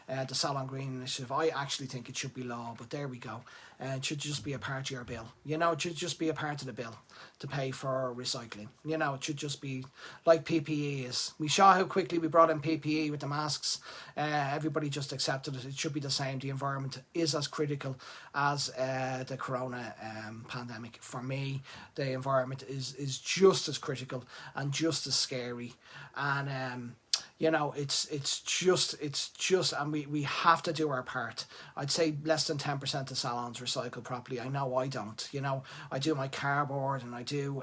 The Salon Green initiative, I actually think it should be law, but there we go. It should just be a part of your bill. You know, it should just be a part of the bill to pay for recycling. You know, it should just be like PPE is. We saw how quickly we brought in PPE with the masks. Everybody just accepted it. It should be the same. The environment is as critical as the corona pandemic. For me, the environment is just as critical and just as scary. And You know, it's just, and we have to do our part. I'd say less than 10% of salons recycle properly. I know I don't. You know, I do my cardboard and I do,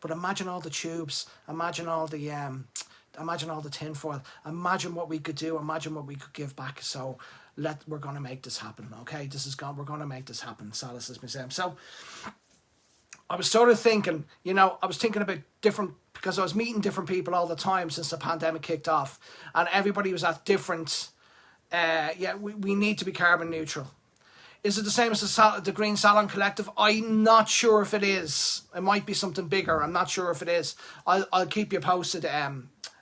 but imagine all the tubes. Imagine all the tin foil. Imagine what we could do. Imagine what we could give back. So we're going to make this happen. Okay, we're going to make this happen. Salas Museum. So I was sort of thinking, you know, I was thinking about different, because I was meeting different people all the time since the pandemic kicked off, and everybody was at different, we need to be carbon neutral. Is it the same as the Green Salon Collective? I'm not sure if it is. It might be something bigger. I'm not sure if it is. I'll keep you posted,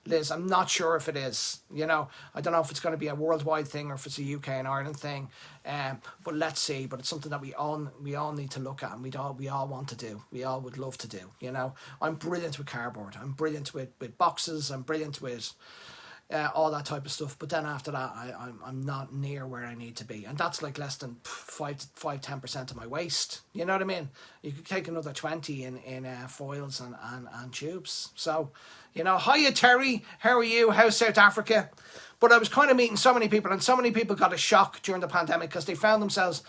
Liz. I'm not sure if it is. You know, I don't know if it's going to be a worldwide thing or if it's a UK and Ireland thing. But let's see. But it's something that we all need to look at, and we all want to do. We all would love to do. You know, I'm brilliant with cardboard. I'm brilliant with boxes. I'm brilliant with all that type of stuff. But then after that, I'm not near where I need to be, and that's like less than 10% of my waste. You know what I mean? You could take another 20 in foils and tubes. So, you know, hiya Terry, how are you? How's South Africa? But I was kind of meeting so many people, and so many people got a shock during the pandemic because they found themselves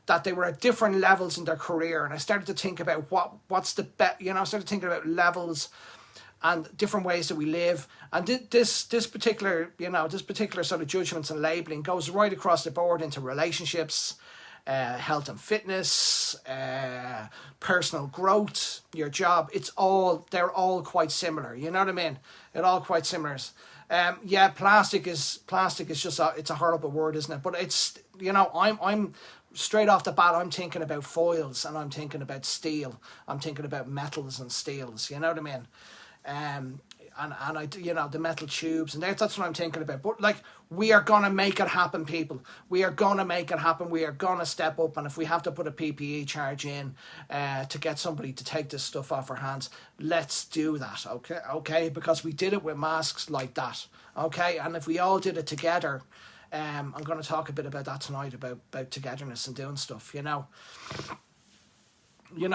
that they were at different levels in their career, and I started to think about what's the best. You know, I started thinking about levels and different ways that we live, and this particular sort of judgments and labeling goes right across the board into relationships, health and fitness, personal growth, your job. They're all quite similar. You know what I mean? They're all quite similar. Plastic is just it's a horrible word, isn't it? But it's, you know, I'm straight off the bat, I'm thinking about foils, and I'm thinking about steel. I'm thinking about metals and steels. You know what I mean? And I, you know, the metal tubes, and that's what I'm thinking about. But like, we are gonna make it happen, people. We are gonna make it happen. We are gonna step up, and if we have to put a PPE charge in to get somebody to take this stuff off our hands, let's do that. Okay, because we did it with masks like that. Okay, and if we all did it together, I'm going to talk a bit about that tonight, about togetherness and doing stuff. You know,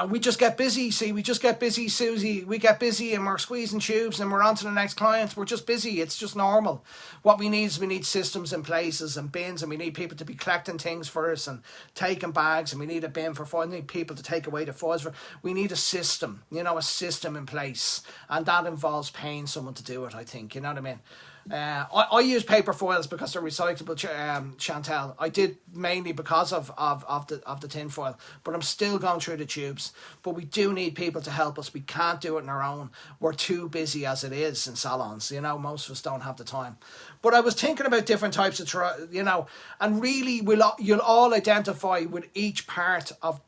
we just get busy. See, we just get busy, Susie. We get busy and we're squeezing tubes and we're on to the next client. We're just busy. It's just normal. What we need systems in places and bins, and we need people to be collecting things for us and taking bags, and we need a bin for foil. We need people to take away the foils. We need a system, a system in place. And that involves paying someone to do it, I think. You know what I mean? I use paper foils because they're recyclable, Chantel. I did mainly because of the tin foil, but I'm still going through the tubes. But we do need people to help us. We can't do it on our own. We're too busy as it is in salons. Most of us don't have the time. But I was thinking about different types of, and really you'll all identify with each part of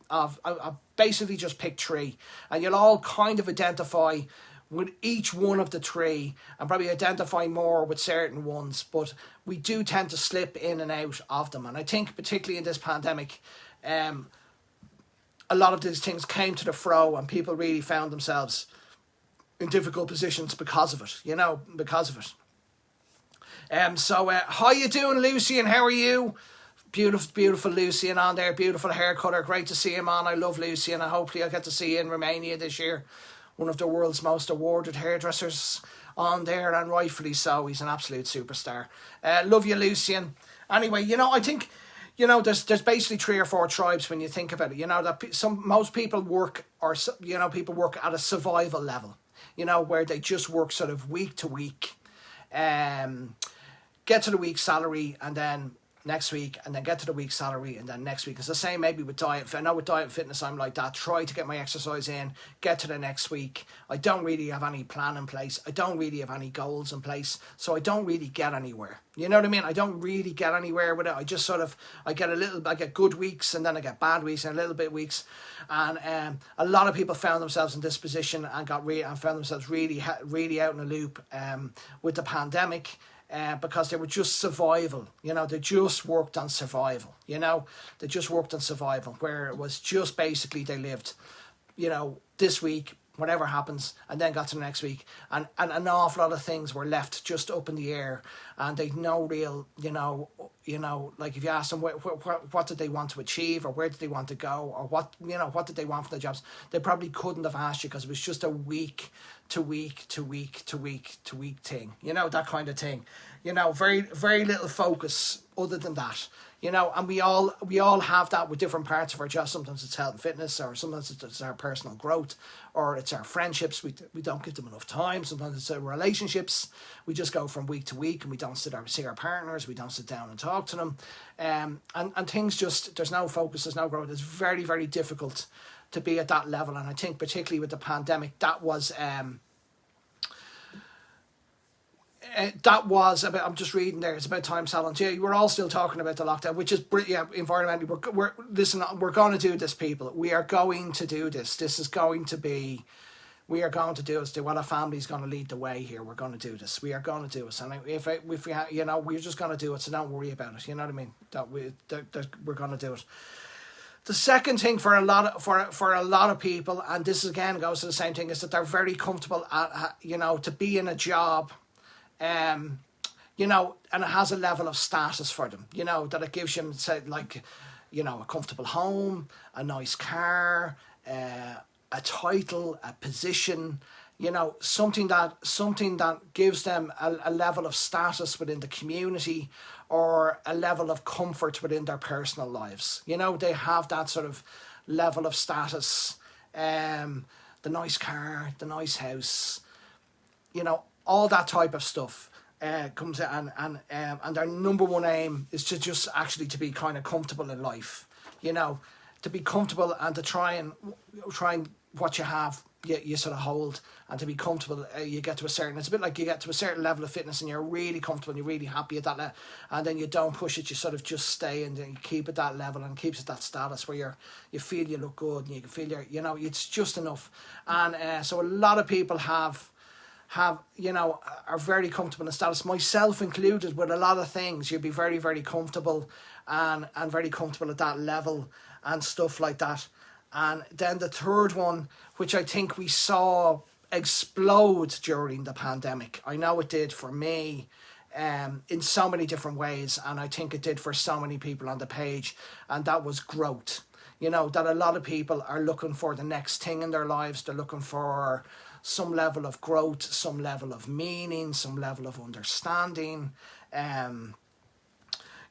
basically just pick 3, and you'll all kind of identify with each one of the 3, and probably identify more with certain ones, but we do tend to slip in and out of them. And I think particularly in this pandemic, a lot of these things came to the fro, and people really found themselves in difficult positions because of it, because of it. How you doing, Lucian? How are you? Beautiful Lucian on there, beautiful hair colour. Great to see him on. I love Lucian, and hopefully I'll get to see you in Romania this year. One of the world's most awarded hairdressers on there, and rightfully so. He's an absolute superstar. Love you, Lucian. Anyway, I think, there's basically 3 or 4 tribes when you think about it. That most people work, people work at a survival level, where they just work sort of week to week, get to the week's salary, and then next week, and then get to the week's salary, and then next week. It's the same maybe with diet. I know with diet and fitness, I'm like that. Try to get my exercise in, get to the next week. I don't really have any plan in place. I don't really have any goals in place. So I don't really get anywhere. You know what I mean? I don't really get anywhere with it. I just I get good weeks, and then I get bad weeks, and a little bit weeks. And a lot of people found themselves in this position and found themselves really out in a loop with the pandemic. Because they were just survival, they just worked on survival, they just worked on survival, where it was just basically they lived, this week, whatever happens, and then got to the next week, and an awful lot of things were left just up in the air, and they'd no real, like if you ask them what did they want to achieve, or where did they want to go, or what did they want from the jobs, they probably couldn't have asked you, because it was just a week to week to week to week to week thing, that kind of thing. Very, very little focus other than that. And we all have that with different parts of our job. Sometimes it's health and fitness, or sometimes it's our personal growth, or it's our friendships. We don't give them enough time. Sometimes it's our relationships. We just go from week to week, and we don't see our partners. We don't sit down and talk to them. And things just, there's no focus, there's no growth. It's very, very difficult to be at that level. And I think particularly with the pandemic, that was about, I'm just reading there, it's about time silence. Yeah, we're all still talking about the lockdown, which is environmentally. We're going to do this, people. We are going to do this. This is going to be, we are going to do this. The Wella family is going to lead the way here. We're going to do this. We are going to do this. And if we we're just going to do it. So don't worry about it. You know what I mean? That we're going to do it. The second thing for a lot of people, and this again goes to the same thing, is that they're very comfortable at to be in a job. And it has a level of status for them, that it gives them, say, like, a comfortable home, a nice car, a title, a position, something that gives them a level of status within the community, or a level of comfort within their personal lives. They have that sort of level of status, the nice car, the nice house, all that type of stuff comes in, and their number one aim is to just actually to be kind of comfortable in life, to be comfortable, and to try and what you have, you sort of hold, and to be comfortable. You get to a certain, it's a bit like you get to a certain level of fitness, and you're really comfortable, and you're really happy at that level, and then you don't push it. You sort of just stay, and then you keep at that level, and keeps at that status where you feel you look good, and you can feel it's just enough. And so a lot of people are very comfortable in status, myself included, with a lot of things. You'd be very, very comfortable and very comfortable at that level and stuff like that. And then the third one, which I think we saw explode during the pandemic, I know it did for me, in so many different ways, and I think it did for so many people on the page, and that was growth. That a lot of people are looking for the next thing in their lives. They're looking for some level of growth, some level of meaning, some level of understanding, and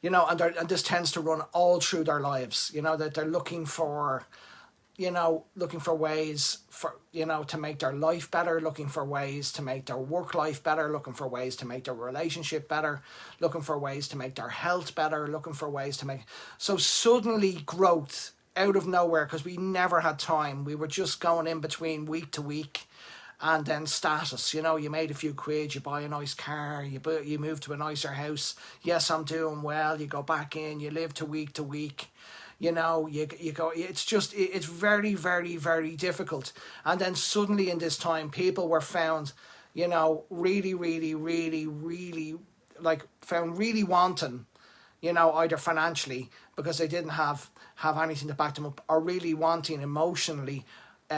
this tends to run all through their lives. That they're looking for ways for, to make their life better, looking for ways to make their work life better, looking for ways to make their relationship better, looking for ways to make their health better, looking for ways to make. So suddenly growth out of nowhere, because we never had time. We were just going in between week to week. And then status, you made a few quid, you buy a nice car, you move to a nicer house. Yes, I'm doing well. You go back in, you live to week. You go. It's very, very, very difficult. And then suddenly in this time, people were found, really, really, really, really, found really wanting, either financially, because they didn't have anything to back them up, or really wanting emotionally,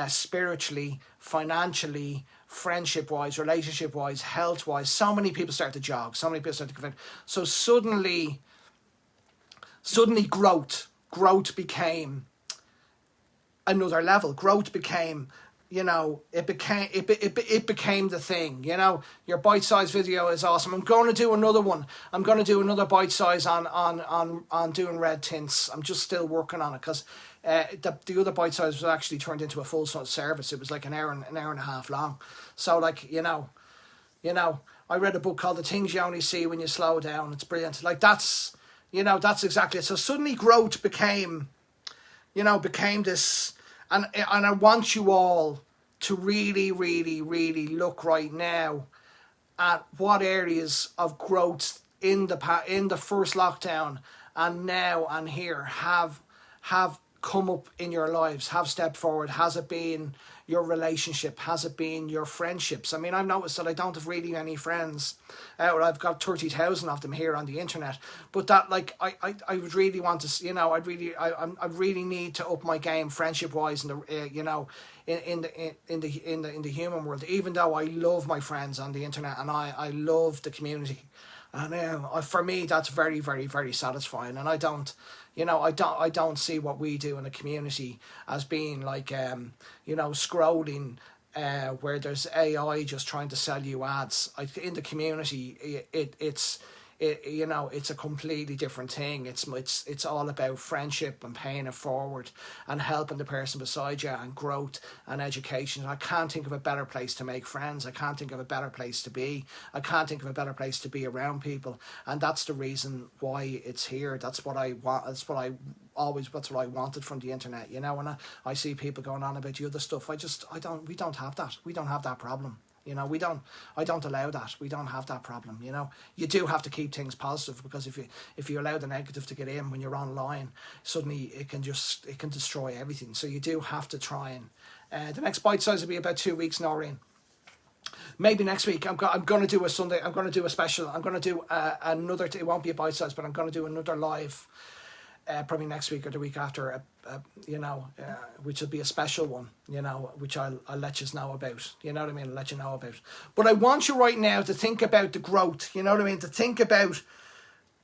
spiritually, financially, friendship-wise, relationship-wise, health-wise. So many people start to jog. So many people start to convert. So suddenly growth became another level. Growth became, it became the thing. Your bite-size video is awesome. I'm going to do another one. I'm going to do another bite-size on doing red tints. I'm just still working on it, because the other bite-size was actually turned into a full service. It was like an hour and a half long. So I read a book called The Things You Only See When You Slow Down. It's brilliant. That's exactly it. So suddenly growth became this, and I want you all to really, really, really look right now at what areas of growth in the first lockdown and now and here have come up in your lives, have stepped forward. Has it been your relationship? Has it been your friendships? I mean, I've noticed that I don't have really any friends. I've got 30,000 of them here on the internet. But that, I would really want to, I really need to up my game friendship wise, in the human world. Even though I love my friends on the internet, and I love the community, And for me, that's very, very, very satisfying. And I don't, I don't see what we do in the community as being like, scrolling, where there's AI just trying to sell you ads. In the community, it's a completely different thing. It's all about friendship and paying it forward and helping the person beside you and growth and education. I can't think of a better place to make friends. I can't think of a better place to be. I can't think of a better place to be around people. And that's the reason why it's here. That's what I want. That's what I wanted from the internet. When I see people going on about the other stuff, we don't have that. We don't have that problem. I don't allow that. We don't have that problem. You do have to keep things positive, because if you allow the negative to get in when you're online, suddenly it can destroy everything. So you do have to try and, the next bite size will be about 2 weeks, Noreen. Maybe next week. I'm going to do a Sunday. I'm going to do a special. I'm going to do another. It won't be a bite size, but I'm going to do another live. Probably next week or the week after, which will be a special one, which I'll let you know about. You know what I mean? I'll let you know about. But I want you right now to think about the growth. You know what I mean? To think about,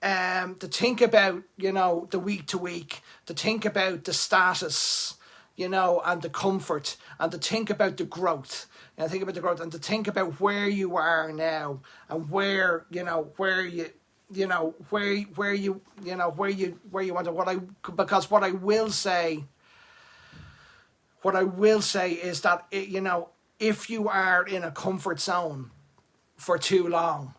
the week to week. To think about the status, and the comfort, and to think about the growth. And think about the growth, and to think about where you are now, and where you want to, because what I will say is that, if you are in a comfort zone for too long,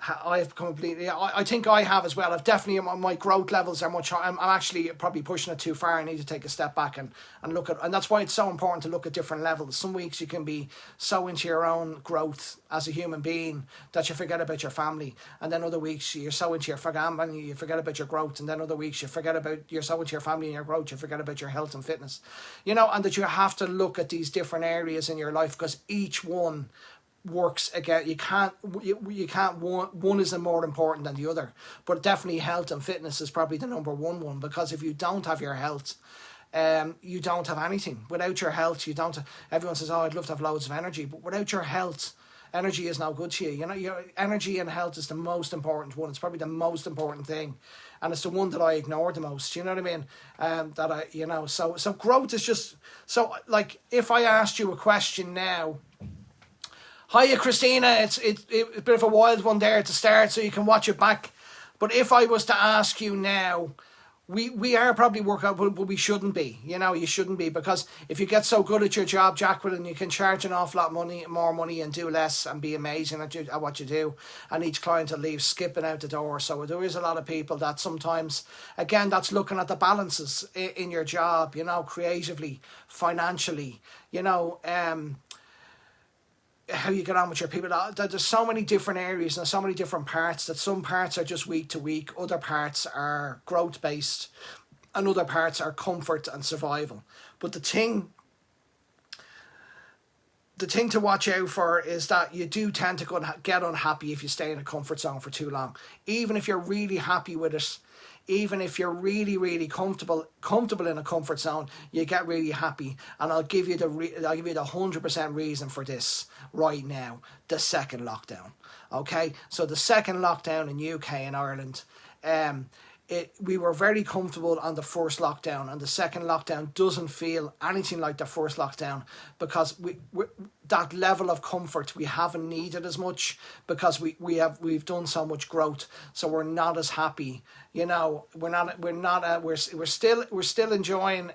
I think I have as well. I've definitely, my growth levels are much higher. I'm actually probably pushing it too far. I need to take a step back and look at, and that's why it's so important to look at different levels. Some weeks you can be so into your own growth as a human being that you forget about your family, and then other weeks you're so into your family you forget about your growth, and then other weeks you're so into your family and your growth you forget about your health and fitness, and that you have to look at these different areas in your life, because each one works again. You can't one isn't more important than the other, but definitely health and fitness is probably the number one, because if you don't have your health, you don't have anything. Without your health, you don't. Everyone says, "Oh, I'd love to have loads of energy," but without your health, energy is no good to you. Your energy and health is the most important one. It's probably the most important thing, and it's the one that I ignore the most. You know what I mean? So growth is just so, like, if I asked you a question now. Hiya, Christina. It's a bit of a wild one there to start, so you can watch it back. But if I was to ask you now, we are probably workout, but we shouldn't be. You shouldn't be, because if you get so good at your job, Jacqueline, you can charge an awful lot more money and do less and be amazing at what you do. And each client will leave skipping out the door. So there is a lot of people that sometimes, again, that's looking at the balances in your job, creatively, financially, how you get on with your people. There's so many different areas and so many different parts, that some parts are just week to week, other parts are growth based, and other parts are comfort and survival. But the thing to watch out for is that you do tend to get unhappy if you stay in a comfort zone for too long. Even if you're really happy with it, even if you're really, really comfortable in a comfort zone, you get really happy. And I'll give you the 100% reason for this right now: the second lockdown. Okay, so the second lockdown in UK and Ireland, we were very comfortable on the first lockdown, and the second lockdown doesn't feel anything like the first lockdown, because we that level of comfort we haven't needed as much, because we've done so much growth, so we're not as happy. We're still enjoying.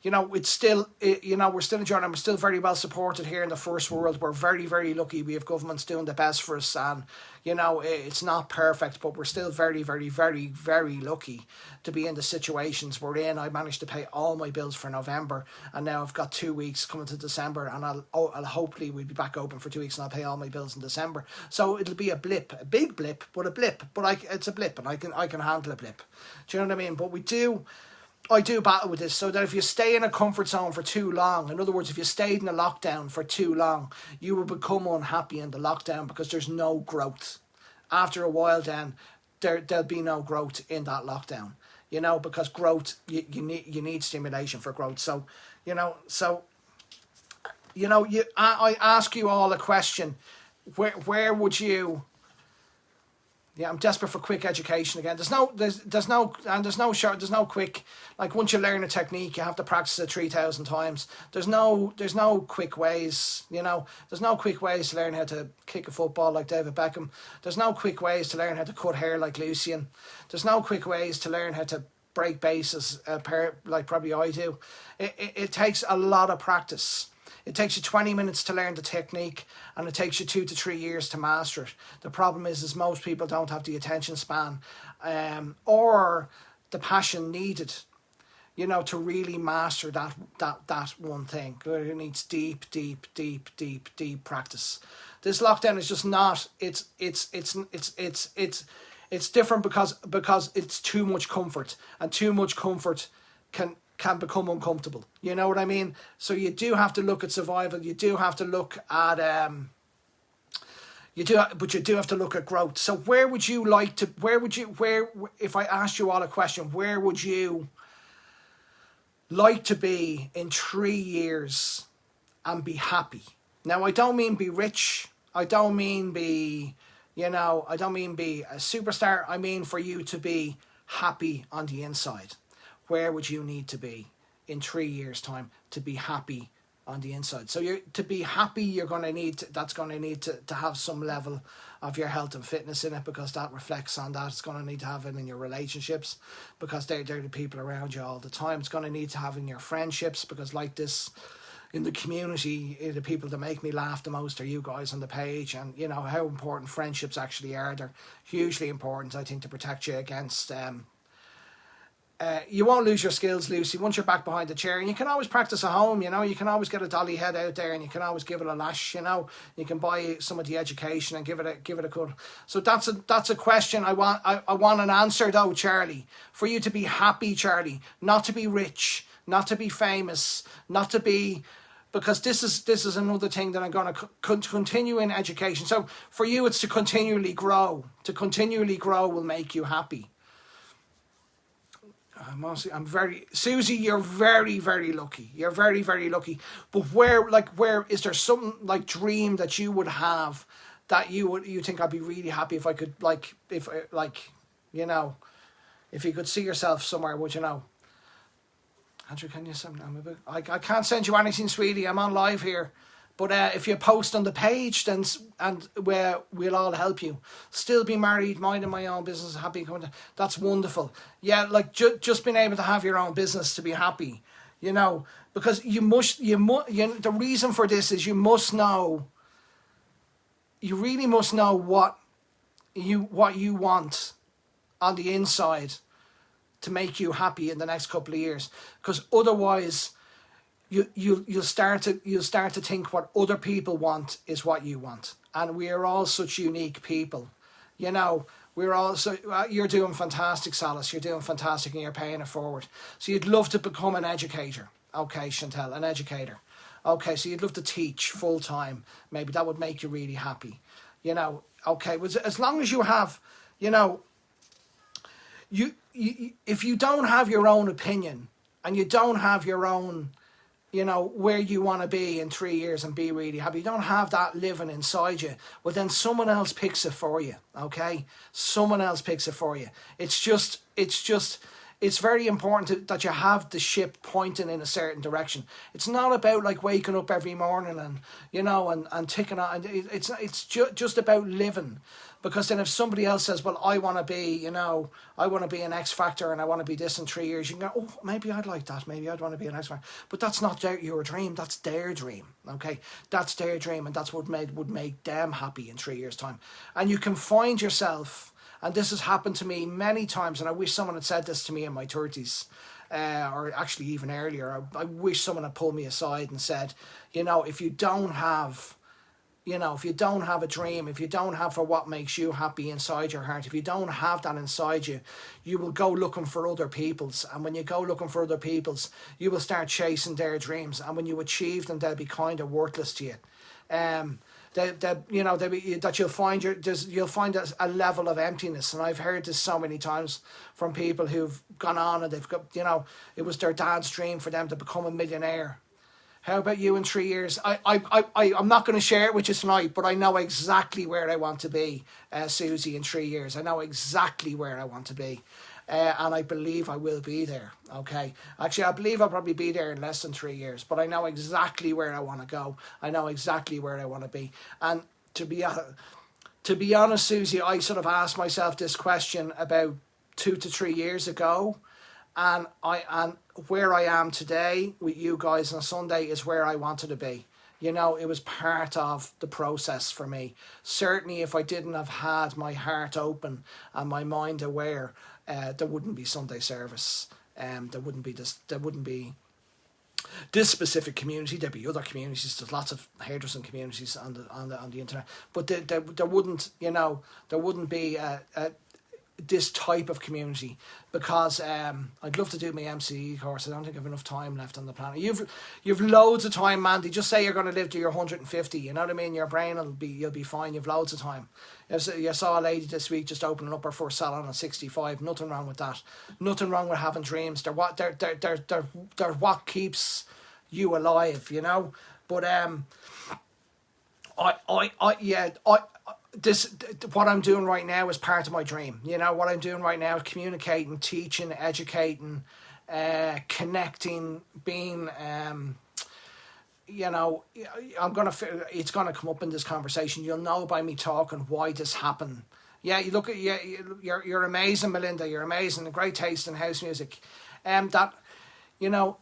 We're still enjoying, and we're still very well supported here in the first world. We're very, very lucky. We have governments doing the best for us, and it's not perfect, but we're still very, very, very, very lucky to be in the situations we're in. I managed to pay all my bills for November, and now I've got 2 weeks coming to December, and I'll hopefully we'll be back open for 2 weeks, and I'll pay all my bills in December. So it'll be a blip, a big blip, but a blip. But it's a blip, and I can handle a blip. Do you know what I mean? But I do battle with this, so that if you stay in a comfort zone for too long, in other words, if you stayed in a lockdown for too long, you will become unhappy in the lockdown, because there's no growth. After a while, then there'll be no growth in that lockdown. Because growth, you need stimulation for growth. So, I ask you all a question: where would you Yeah, I'm desperate for quick education again. There's no quick, like once you learn a technique, you have to practice it 3,000 times. There's no quick ways, There's no quick ways to learn how to kick a football like David Beckham. There's no quick ways to learn how to cut hair like Lucian. There's no quick ways to learn how to break bases, like probably I do. It takes a lot of practice. It takes you 20 minutes to learn the technique, and it takes you 2 to 3 years to master it. The problem is most people don't have the attention span, or the passion needed, to really master that one thing. It needs deep practice. This lockdown is just not. It's different because it's too much comfort, and too much comfort can become uncomfortable. You know what I mean? So you do have to look at survival. You do have to look at you do have to look at growth. So if I asked you all a question, where would you like to be in 3 years and be happy? Now, I don't mean be rich. I don't mean be a superstar. I mean for you to be happy on the inside. Where would you need to be in 3 years' time to be happy on the inside? So to be happy, that's going to need to have some level of your health and fitness in it, because that reflects on that. It's going to need to have it in your relationships, because they're the people around you all the time. It's going to need to have in your friendships, because like this, in the community, the people that make me laugh the most are you guys on the page, and how important friendships actually are. They're hugely important, I think, to protect you against you won't lose your skills, Lucy, once you're back behind the chair. And you can always practice at home, you can always get a dolly head out there, and you can always give it a lash, you can buy some of the education and give it a good. So that's a question I want an answer though, Charlie, for you to be happy, Charlie, not to be rich, not to be famous, not to be, because this is another thing that I'm going to continue in education. So for you, it's to continually grow. To continually grow will make you happy. Susie, you're very, very lucky. You're very, very lucky. But where is there some like dream that you would have that you think I'd be really happy if I could, if you could see yourself somewhere, would you know? Andrew, can you send me? I can't send you anything, sweetie. I'm on live here. But if you post on the page, then we'll all help you. Still be married, minding my own business, happy. That's wonderful. Yeah, just being able to have your own business to be happy, because the reason for this is you really must know what you want on the inside to make you happy in the next couple of years, because otherwise you'll start to think what other people want is what you want. And we are all such unique people, we're all you're doing fantastic, Salas, you're doing fantastic, and you're paying it forward. So you'd love to become an educator. Okay, Chantel, an educator. Okay, so you'd love to teach full time. Maybe that would make you really happy. Okay, as long as you have, if you don't have your own opinion, and you don't have your own, where you want to be in 3 years and be really happy, you don't have that living inside you, well, then someone else picks it for you, okay? Someone else picks it for you. It's very important that you have the ship pointing in a certain direction. It's not about waking up every morning and, and ticking on. It's just about living. Because then if somebody else says, well, I want to be an X Factor, and I want to be this in 3 years, you can go, oh, maybe I'd like that. Maybe I'd want to be an X Factor. But that's not your dream. That's their dream. Okay. That's their dream. And that's what would make them happy in 3 years' time. And you can find yourself, and this has happened to me many times, and I wish someone had said this to me in my 30s, or actually even earlier. I wish someone had pulled me aside and said, if you don't have a dream, if you don't have for what makes you happy inside your heart, if you don't have that inside you, you will go looking for other people's. And when you go looking for other people's, you will start chasing their dreams. And when you achieve them, they'll be kind of worthless to you. That you'll find a level of emptiness. And I've heard this so many times from people who've gone on and they've got, it was their dad's dream for them to become a millionaire. How about you in 3 years? I'm not going to share it with you tonight, but I know exactly where I want to be, Susie, in 3 years. I know exactly where I want to be. And I believe I will be there, okay? Actually, I believe I'll probably be there in less than 3 years, but I know exactly where I want to go. I know exactly where I want to be. And to be honest, Susie, I sort of asked myself this question about 2 to 3 years ago, and where I am today with you guys on a Sunday is where I wanted to be. You know, it was part of the process for me. Certainly, if I didn't have had my heart open and my mind aware, there wouldn't be Sunday service. There wouldn't be this. There wouldn't be this specific community. There'd be other communities. There's lots of hairdressing communities on the internet, but there wouldn't. You know, there wouldn't be this type of community, because I'd love to do my MCE course. I don't think I have enough time left on the planet. You've loads of time, Mandy. Just say you're going to live to your 150. You know what I mean? Your brain you'll be fine. You've loads of time. You saw a lady this week just opening up her first salon at 65. Nothing wrong with that. Nothing wrong with having dreams. They're what keeps you alive. You know. But what I'm doing right now is part of my dream. You know, what I'm doing right now is communicating, teaching, educating, connecting, being, you know, it's gonna come up in this conversation. You'll know by me talking why this happened. Yeah, you look at you're amazing, Melinda. You're amazing. Great taste in house music. That, you know,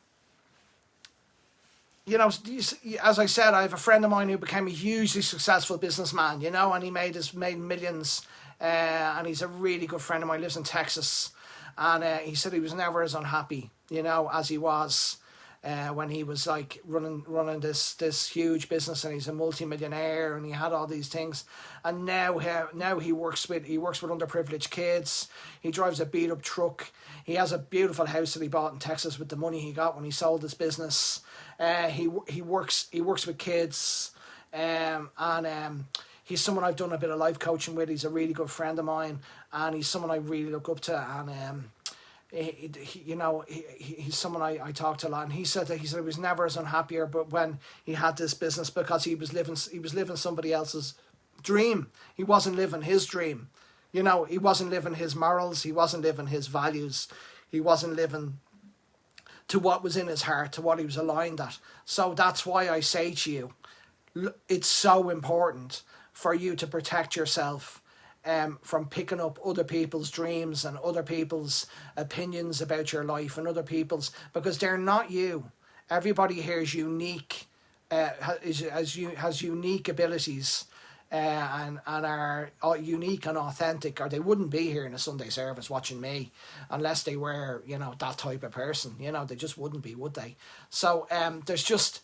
as I said, I have a friend of mine who became a hugely successful businessman, you know, and he made millions, and he's a really good friend of mine, lives in Texas, and he said he was never as unhappy, you know, as he was when he was like running this huge business, and he's a multi-millionaire, and he had all these things, and now he works with underprivileged kids. He drives a beat up truck. He has a beautiful house that he bought in Texas with the money he got when he sold his business. He works with kids, and he's someone I've done a bit of life coaching with. He's a really good friend of mine, and he's someone I really look up to, and he's someone I talk to a lot. And he said he was never as unhappier, but when he had this business, because he was living somebody else's dream. He wasn't living his dream. You know, he wasn't living his morals. He wasn't living his values. He wasn't living to what was in his heart, to what he was aligned at. So that's why I say to you, it's so important for you to protect yourself from picking up other people's dreams and other people's opinions about your life and other people's, because they're not you. Everybody here is unique, has unique abilities, and are unique and authentic, or they wouldn't be here in a Sunday service watching me unless they were, you know, that type of person. You know, they just wouldn't be, would they? So there's just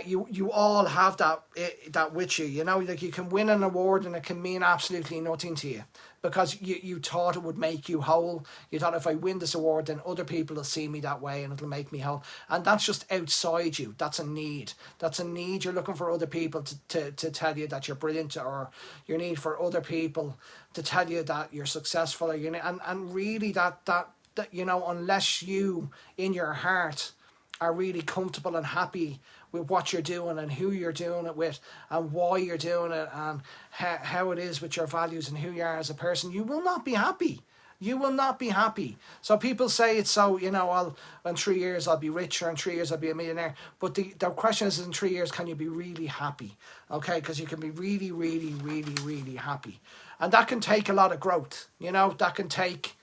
you all have that with you. You know, like you can win an award and it can mean absolutely nothing to you, because you thought it would make you whole. You thought, if I win this award, then other people will see me that way and it'll make me whole. And that's just outside you. That's a need. That's a need. You're looking for other people to tell you that you're brilliant, or your need for other people to tell you that you're successful, or and really that you know, unless you in your heart are really comfortable and happy with what you're doing and who you're doing it with and why you're doing it and how it is with your values and who you are as a person, you will not be happy. You will not be happy. So people say it's so, you know, in 3 years I'll be rich, or in 3 years I'll be a millionaire. But the question is, in 3 years, can you be really happy? Okay, because you can be really, really, really, really happy. And that can take a lot of growth. You know, that can take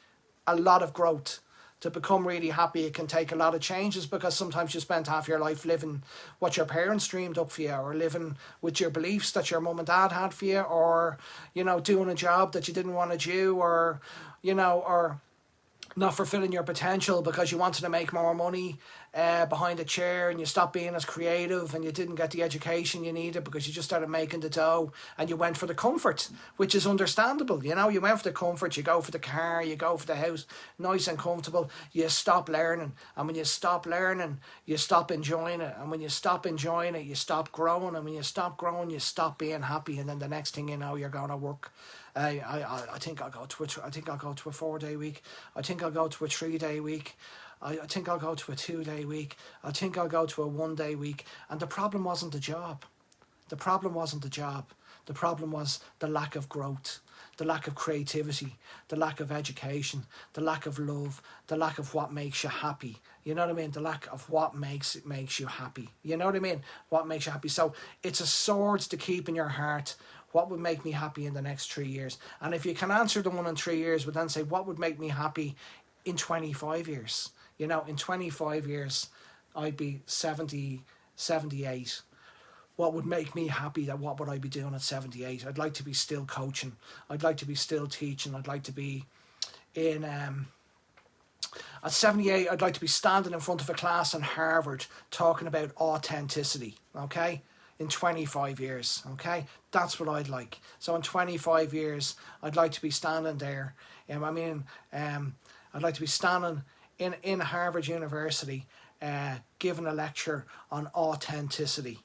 a lot of growth. To become really happy, it can take a lot of changes, because sometimes you spend half your life living what your parents dreamed up for you, or living with your beliefs that your mum and dad had for you, or, you know, doing a job that you didn't want to do, or, you know, or not fulfilling your potential because you wanted to make more money behind a chair, and you stopped being as creative, and you didn't get the education you needed because you just started making the dough, and you went for the comfort, which is understandable. You know, you went for the comfort, you go for the car, you go for the house, nice and comfortable. You stop learning, and when you stop learning, you stop enjoying it, and when you stop enjoying it, you stop growing, and when you stop growing, you stop being happy, and then the next thing you know, you're going to work I think I'll go to I think I'll go to a 4-day week. I think I'll go to a 3-day week. I think I'll go to a 2-day week. I think I'll go to a 1-day week. And the problem wasn't the job. The problem wasn't the job. The problem was the lack of growth, the lack of creativity, the lack of education, the lack of love, the lack of what makes you happy. You know what I mean? The lack of what makes you happy. You know what I mean? What makes you happy. So it's a sword to keep in your heart. What would make me happy in the next 3 years? And if you can answer the one in 3 years, but then say, what would make me happy in 25 years? You know, in 25 years, I'd be 70, 78. What would make me happy? That what would I be doing at 78? I'd like to be still coaching. I'd like to be still teaching. I'd like to be in... At 78, I'd like to be standing in front of a class in Harvard talking about authenticity, okay? In 25 years, okay? That's what I'd like. So in 25 years, I'd like to be standing there. I'd like to be standing in Harvard University giving a lecture on authenticity.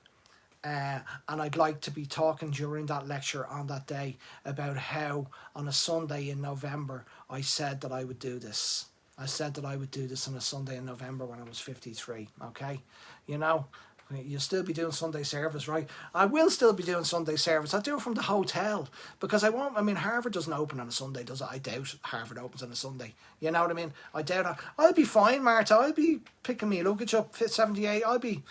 And I'd like to be talking during that lecture on that day about how on a Sunday in November I said that I would do this. I said that I would do this on a Sunday in November when I was 53, okay? You know, you'll still be doing Sunday service, right? I will still be doing Sunday service. I'll do it from the hotel because Harvard doesn't open on a Sunday, does it? I doubt Harvard opens on a Sunday. You know what I mean? I doubt it. I'll be fine, Marta. I'll be picking me luggage up, 78. I'll be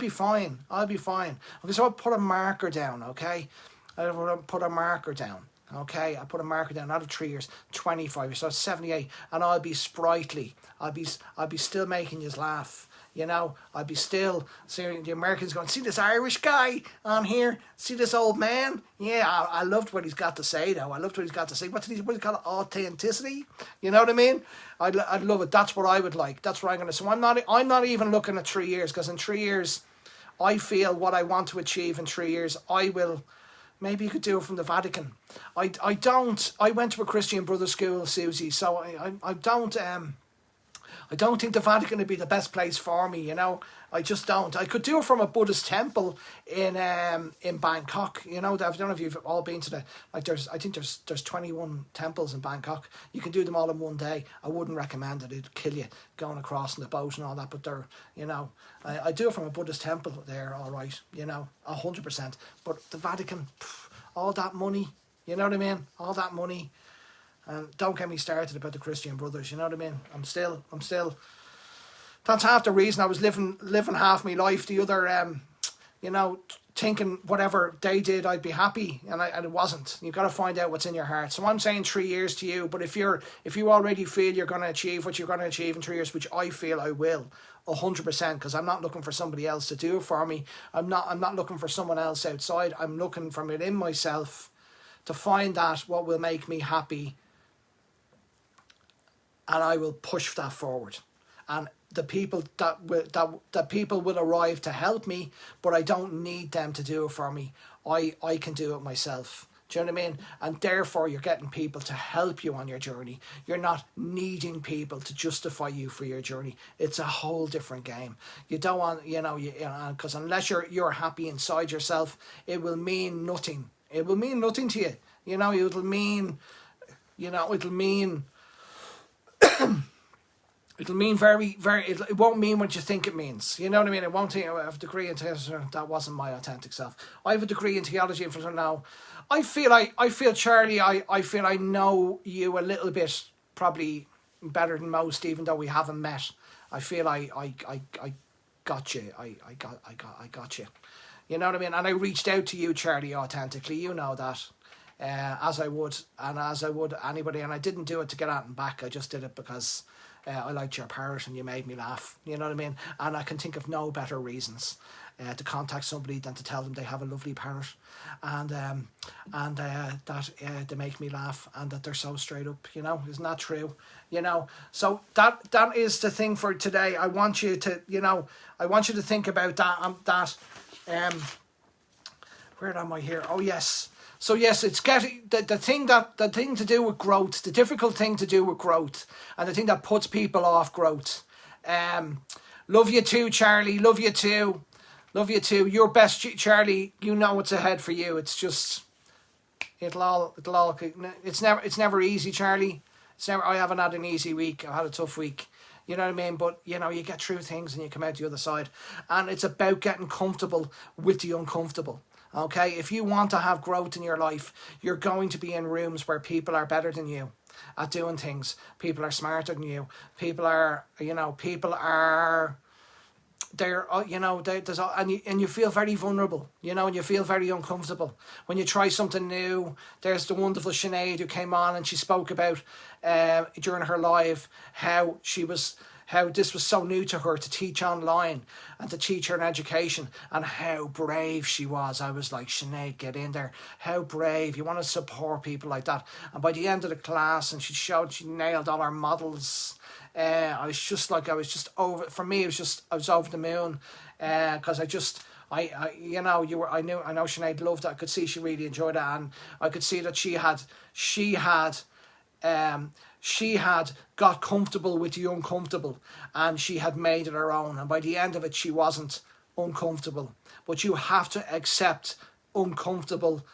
fine. I'll be fine. Okay, so I'll put a marker down, okay? I'll put a marker down. Okay, I put a marker down out of 3 years, 25 years, so it's 78, and I'll be sprightly. I'll be still making you laugh. You know, I'd be still seeing the Americans going, see this Irish guy on here? See this old man? Yeah, I loved what he's got to say, though. I loved what he's got to say. What did he call it? Authenticity? You know what I mean? I'd love it. That's what I would like. That's what I'm going to... So I'm not even looking at 3 years, because in 3 years, I feel what I want to achieve in 3 years, I will... Maybe you could do it from the Vatican. I went to a Christian Brothers school, Susie, so I don't think the Vatican would be the best place for me, you know. I just don't. I could do it from a Buddhist temple in Bangkok. You know, I don't know if you've all been to I think there's 21 temples in Bangkok. You can do them all in one day. I wouldn't recommend it. It'd kill you going across in the boat and all that. But they're, you know, I do it from a Buddhist temple there, all right, you know, 100%. But the Vatican, all that money, you know what I mean? All that money. And don't get me started about the Christian Brothers, you know what I mean? I'm still that's half the reason I was living half my life. The other, you know, thinking whatever they did, I'd be happy, and it wasn't. You've got to find out what's in your heart. So I'm saying 3 years to you, but if you already feel you're going to achieve what you're going to achieve in 3 years, which I feel I will, 100%, because I'm not looking for somebody else to do it for me. I'm not looking for someone else outside. I'm looking from within myself to find that what will make me happy, and I will push that forward. And the people that people will arrive to help me, but I don't need them to do it for me. I can do it myself. Do you know what I mean? And therefore, you're getting people to help you on your journey. You're not needing people to justify you for your journey. It's a whole different game. You don't want, you know, because unless you're happy inside yourself, it will mean nothing. It will mean nothing to you. You know, it'll mean it'll mean very, very... It won't mean what you think it means. You know what I mean? It won't think... I have a degree in theology. That wasn't my authentic self. I have a degree in theology. And now, I feel, Charlie, I feel I know you a little bit, probably better than most, even though we haven't met. I feel I got you. I got you. You know what I mean? And I reached out to you, Charlie, authentically. You know that. As I would anybody. And I didn't do it to get at and back. I just did it because... I liked your parrot and you made me laugh. You know what I mean? And I can think of no better reasons to contact somebody than to tell them they have a lovely parrot and that they make me laugh and that they're so straight up. You know, isn't that true? You know, so that is the thing for today. I want you to, you know, think about that. Where am I here? Oh yes. So yes, it's getting the thing to do with growth, the difficult thing to do with growth, and the thing that puts people off growth. Love you too, Charlie. Love you too. Your best, Charlie. You know what's ahead for you. It's just It's never easy, Charlie. I haven't had an easy week. I've had a tough week. You know what I mean? But, you get through things and you come out the other side. And it's about getting comfortable with the uncomfortable. Okay? If you want to have growth in your life, you're going to be in rooms where people are better than you at doing things. People are smarter than you. People are, and you feel very vulnerable, and you feel very uncomfortable when you try something new. There's the wonderful Sinead who came on and she spoke about during her live how this was so new to her to teach online and to teach her in education, and how brave she was. I was like, Sinead, get in there. How brave. You want to support people like that. And by the end of the class, and she nailed all her models. I was just over. For me, I was over the moon, because I know Sinead loved it. I could see she really enjoyed it, and I could see that she had got comfortable with the uncomfortable, and she had made it her own. And by the end of it, she wasn't uncomfortable. But you have to accept uncomfortable,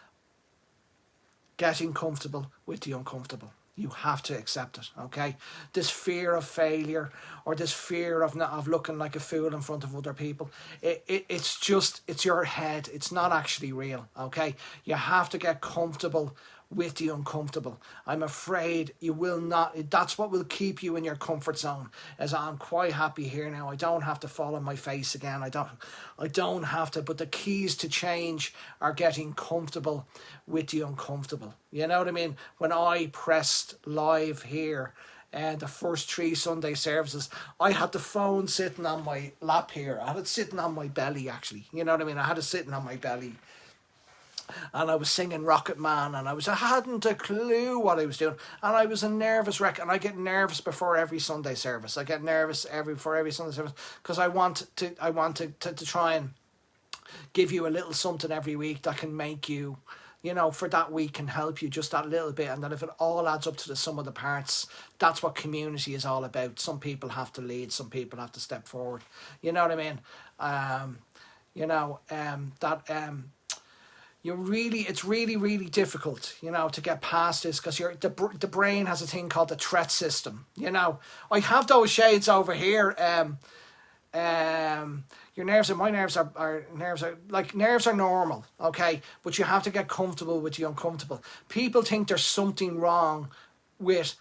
getting comfortable with the uncomfortable. You have to accept it, okay? This fear of failure, or this fear of looking like a fool in front of other people, it's your head. It's not actually real, okay? You have to get comfortable with the uncomfortable. I'm afraid you will not. That's what will keep you in your comfort zone. As I'm quite happy here now. I don't have to fall on my face again. I don't have to. But the keys to change are getting comfortable with the uncomfortable. You know what I mean? When I pressed live here, and the first 3 Sunday services, I had the phone sitting on my lap here. I had it sitting on my belly, actually. You know what I mean? I had it sitting on my belly. And I was singing Rocket Man, and I hadn't a clue what I was doing, and I was a nervous wreck. And I get nervous before every Sunday service. I get nervous before every Sunday service, because I want to try and give you a little something every week that can make you, for that week, can help you just that little bit. And then if it all adds up to the sum of the parts, that's what community is all about. Some people have to lead, some people have to step forward. You know what I mean? It's really, really difficult, to get past this, because the brain has a thing called the threat system. I have those shades over here. Your nerves and my nerves nerves are normal, okay? But you have to get comfortable with the uncomfortable. People think there's something wrong with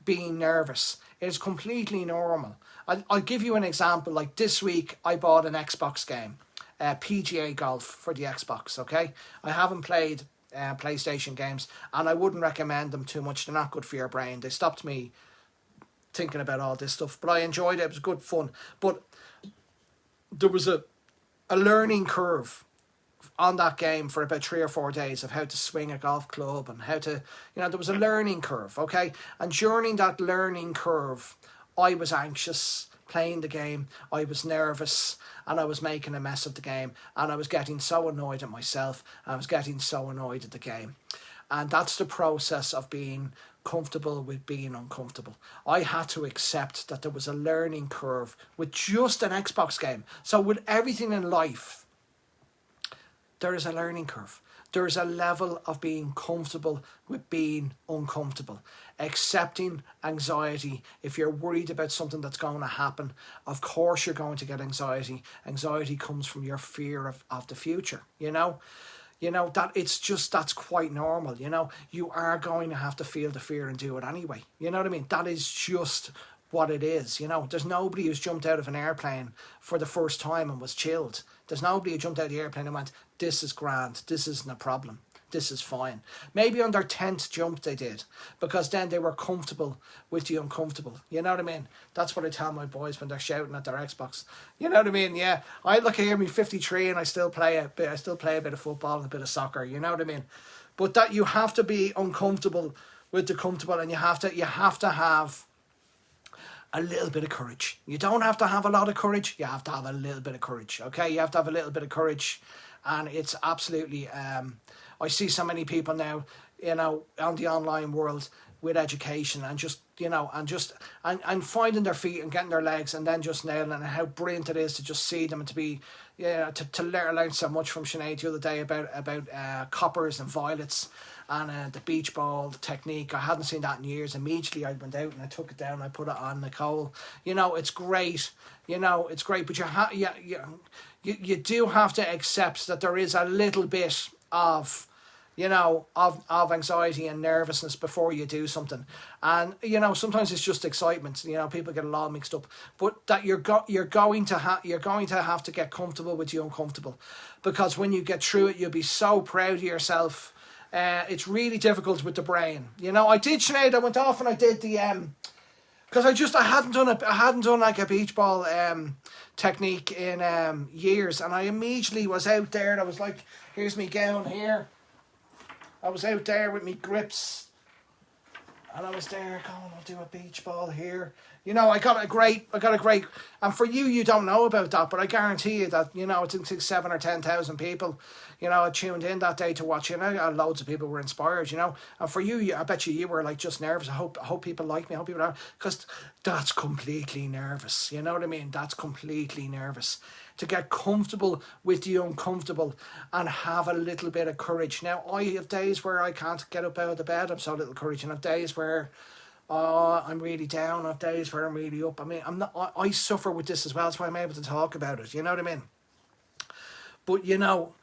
being nervous. It's completely normal. I'll give you an example. Like this week, I bought an Xbox game. PGA golf for the Xbox, okay? I haven't played PlayStation games, and I wouldn't recommend them too much. They're not good for your brain. They stopped me thinking about all this stuff, but I enjoyed it. It was good fun. But there was a learning curve on that game for about 3 or 4 days of how to swing a golf club, and how to, there was a learning curve, okay? And during that learning curve, I was anxious playing the game. I was nervous, and I was making a mess of the game, and I was getting so annoyed at myself. I was getting so annoyed at the game. And that's the process of being comfortable with being uncomfortable. I had to accept that there was a learning curve with just an Xbox game. So with everything in life, there is a learning curve. There is a level of being comfortable with being uncomfortable. Accepting anxiety. If you're worried about something that's going to happen, of course you're going to get anxiety. Anxiety comes from your fear of the future, that's quite normal. You are going to have to feel the fear and do it anyway. You know what I mean? That is just what it is. There's nobody who's jumped out of an airplane for the first time and was chilled. There's nobody who jumped out of the airplane and went, this is grand, this isn't a problem, this is fine. Maybe on their 10th jump they did, because then they were comfortable with the uncomfortable. You know what I mean? That's what I tell my boys when they're shouting at their Xbox. You know what I mean? Yeah. I look here, me 53, and I still play a bit of football and a bit of soccer. You know what I mean? But that you have to be uncomfortable with the comfortable, and you have to have a little bit of courage. You don't have to have a lot of courage. You have to have a little bit of courage, okay? You have to have a little bit of courage. And it's absolutely... I see so many people now, on the online world with education, and just, and finding their feet and getting their legs, and then just nailing it, and how brilliant it is to just see them, and to be, to learn so much from Sinead the other day about coppers and violets. and the beach ball technique. I hadn't seen that in years. Immediately I went out and I took it down. I put it on Nicole. You know, it's great. You know, it's great. But you do have to accept that there is a little bit of, you know, of anxiety and nervousness before you do something. And, you know, sometimes it's just excitement. You know, people get a lot mixed up. But that you're going to have to get comfortable with the uncomfortable. Because when you get through it, you'll be so proud of yourself. It's really difficult with the brain. You know, I did, Sinead, I went off and I did the because I hadn't done like a beach ball technique in years, and I immediately was out there and I was like, here's me gown here. I was out there with me grips, and I was there going, I'll do a beach ball here. You know, I got a great, and for you don't know about that, but I guarantee you that, you know, I think 7 or 10,000 people, you know, tuned in that day to watch. You know, loads of people were inspired, you know, and for you, I bet you were like just nervous. I hope people like me. I hope people are, because that's completely nervous. You know what I mean? That's completely nervous. To get comfortable with the uncomfortable and have a little bit of courage. Now, I have days where I can't get up out of the bed. I'm so little courage, and I have days where I'm really down. I have days where I'm really up. I mean, I suffer with this as well. That's why I'm able to talk about it. You know what I mean? But you know,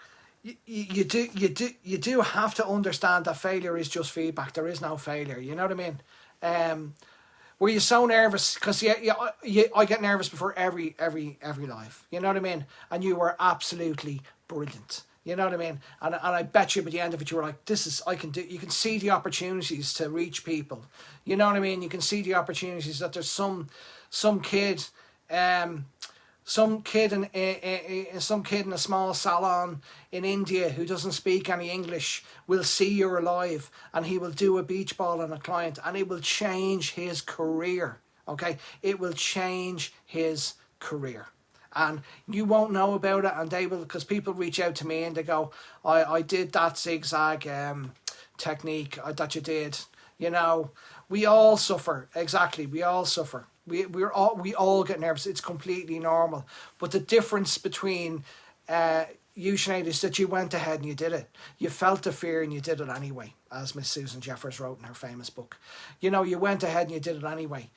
you do have to understand that failure is just feedback. There is no failure. You know what I mean? Were you so nervous? Because I get nervous before every live. You know what I mean? And you were absolutely brilliant. You know what I mean? And I bet you by the end of it, you were like, I can do. You can see the opportunities to reach people. You know what I mean? You can see the opportunities that there's some kid in a small salon in India who doesn't speak any English will see you're live, and he will do a beach ball on a client, and it will change his career. Okay, it will change his career, and you won't know about it, and they will, because people reach out to me and they go, I did that zigzag technique that you did. You know, we all suffer. Exactly, we all suffer. We all get nervous. It's completely normal. But the difference between you, Sinead, is that you went ahead and you did it. You felt the fear and you did it anyway, as Miss Susan Jeffers wrote in her famous book. You know, you went ahead and you did it anyway.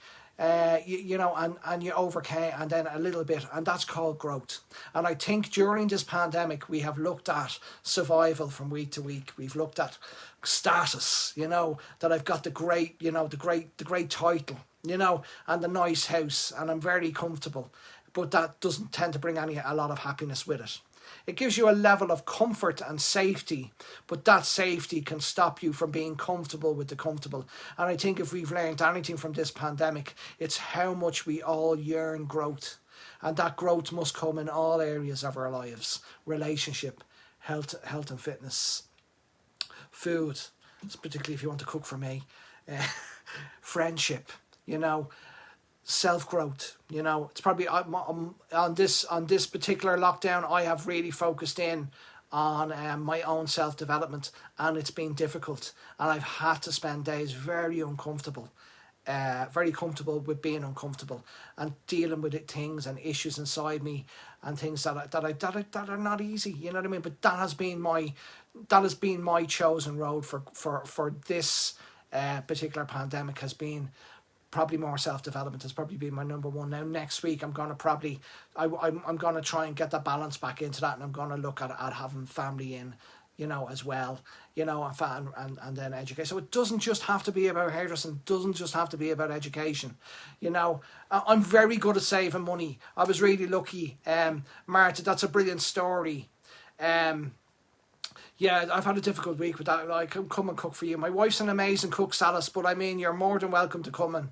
You know, and you overcame, and then a little bit, and that's called growth. And I think during this pandemic, we have looked at survival from week to week. We've looked at status, you know, that I've got the great title, you know, and the nice house, and I'm very comfortable. But that doesn't tend to bring a lot of happiness with it. It gives you a level of comfort and safety, but that safety can stop you from being comfortable with the comfortable. And I think if we've learned anything from this pandemic, it's how much we all yearn growth. And that growth must come in all areas of our lives: relationship, health and fitness, food, particularly if you want to cook for me, friendship, you know, self-growth. You know, it's probably on this particular lockdown, I have really focused in on my own self-development, and it's been difficult, and I've had to spend days very comfortable with being uncomfortable and dealing with things and issues inside me and things that are not easy. You know what I mean? But that has been my chosen road for this particular pandemic. Has been probably more self-development. Has probably been my number one. Now next week I'm gonna I'm gonna try and get the balance back into that, and I'm gonna look at having family in, you know, as well, you know, and then education. So it doesn't just have to be about hairdressing, it doesn't just have to be about education. You know, I'm very good at saving money. I was really lucky. Marta, that's a brilliant story. Yeah, I've had a difficult week with that. I can come and cook for you. My wife's an amazing cook, Salis, but I mean, you're more than welcome to come and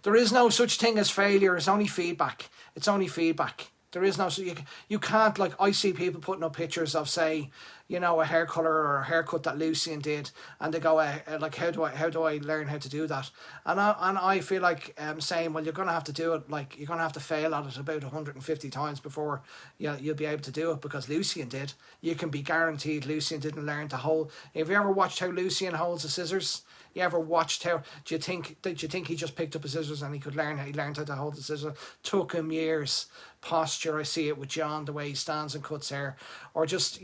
there is no such thing as failure. It's only feedback. It's only feedback. There is no, so you can't, like, I see people putting up pictures of, say, you know, a hair colour or a haircut that Lucian did, and they go, like, how do I learn how to do that? And I feel like saying, well, you're going to have to do it, like, you're going to have to fail at it about 150 times before you'll be able to do it, because Lucian did. You can be guaranteed Lucian didn't learn to hold. Have you ever watched how Lucian holds the scissors? You ever watched how? Do you think he just picked up his scissors and he learned how to hold the scissors? Took him years. Posture, I see it with John, the way he stands and cuts hair, or just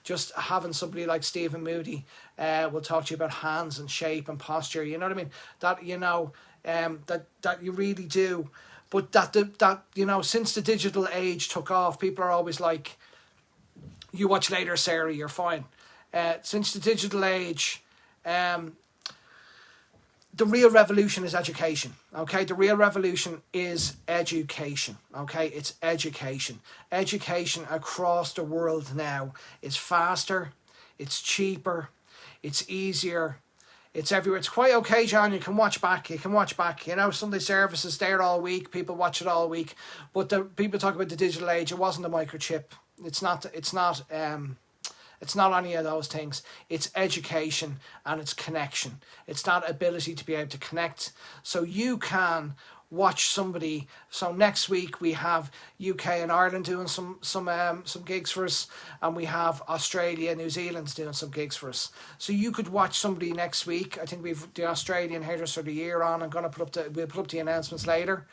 just having somebody like Stephen Moody will talk to you about hands and shape and posture. You know what I mean? That that you really do. But that since the digital age took off, people are always like, "You watch later, Sarah, you're fine." Since the digital age, the real revolution is education. Okay, the real revolution is education. Okay, it's education. Education across the world now is faster, it's cheaper, it's easier. It's everywhere. It's quite okay, John. You can watch back. Sunday services there all week. People watch it all week. But the people talk about the digital age. It wasn't a microchip. It's not any of those things. It's education and it's connection. It's that ability to be able to connect. So you can watch somebody. So next week we have UK and Ireland doing some gigs for us, and we have Australia, New Zealand doing some gigs for us. So you could watch somebody next week. I think we've the Australian Hairdresser of the Year on. We'll put up the announcements later.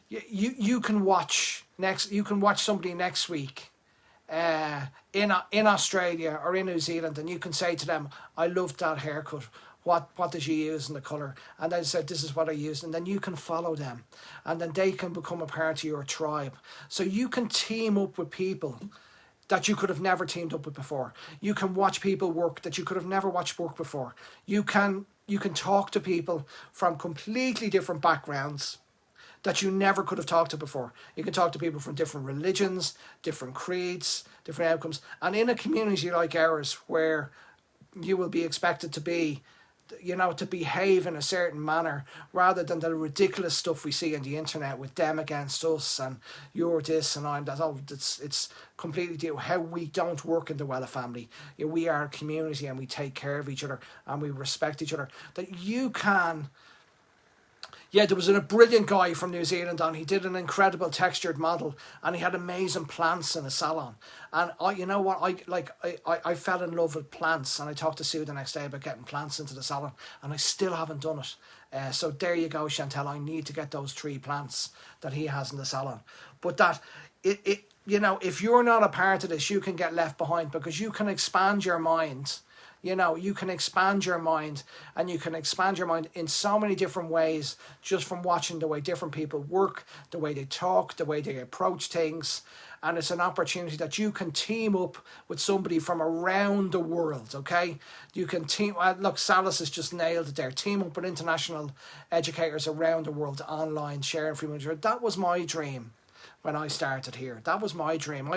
You can watch somebody next week. In Australia or in New Zealand, and you can say to them, "I loved that haircut. What did you use in the colour?" And they said, "This is what I used." And then you can follow them, and then they can become a part of your tribe. So you can team up with people that you could have never teamed up with before. You can watch people work that you could have never watched work before. You can talk to people from completely different backgrounds that you never could have talked to before. You can talk to people from different religions, different creeds, different outcomes. And in a community like ours, where you will be expected to be, to behave in a certain manner, rather than the ridiculous stuff we see on the internet with them against us and you're this and I'm that. Oh, it's completely how we don't work in the Wella family. We are a community and we take care of each other and we respect each other. That you can... Yeah, there was a brilliant guy from New Zealand on. He did an incredible textured model, and he had amazing plants in a salon. And I fell in love with plants, and I talked to Sue the next day about getting plants into the salon, and I still haven't done it. So there you go, Chantel. I need to get those 3 plants that he has in the salon. But that if you're not a part of this, you can get left behind, because you can expand your mind. You can expand your mind, and you can expand your mind in so many different ways just from watching the way different people work, the way they talk, the way they approach things. And it's an opportunity that you can team up with somebody from around the world, okay? You can look, Salas has just nailed it there. Team up with international educators around the world online, sharing free material. That was my dream when I started here. That was my dream.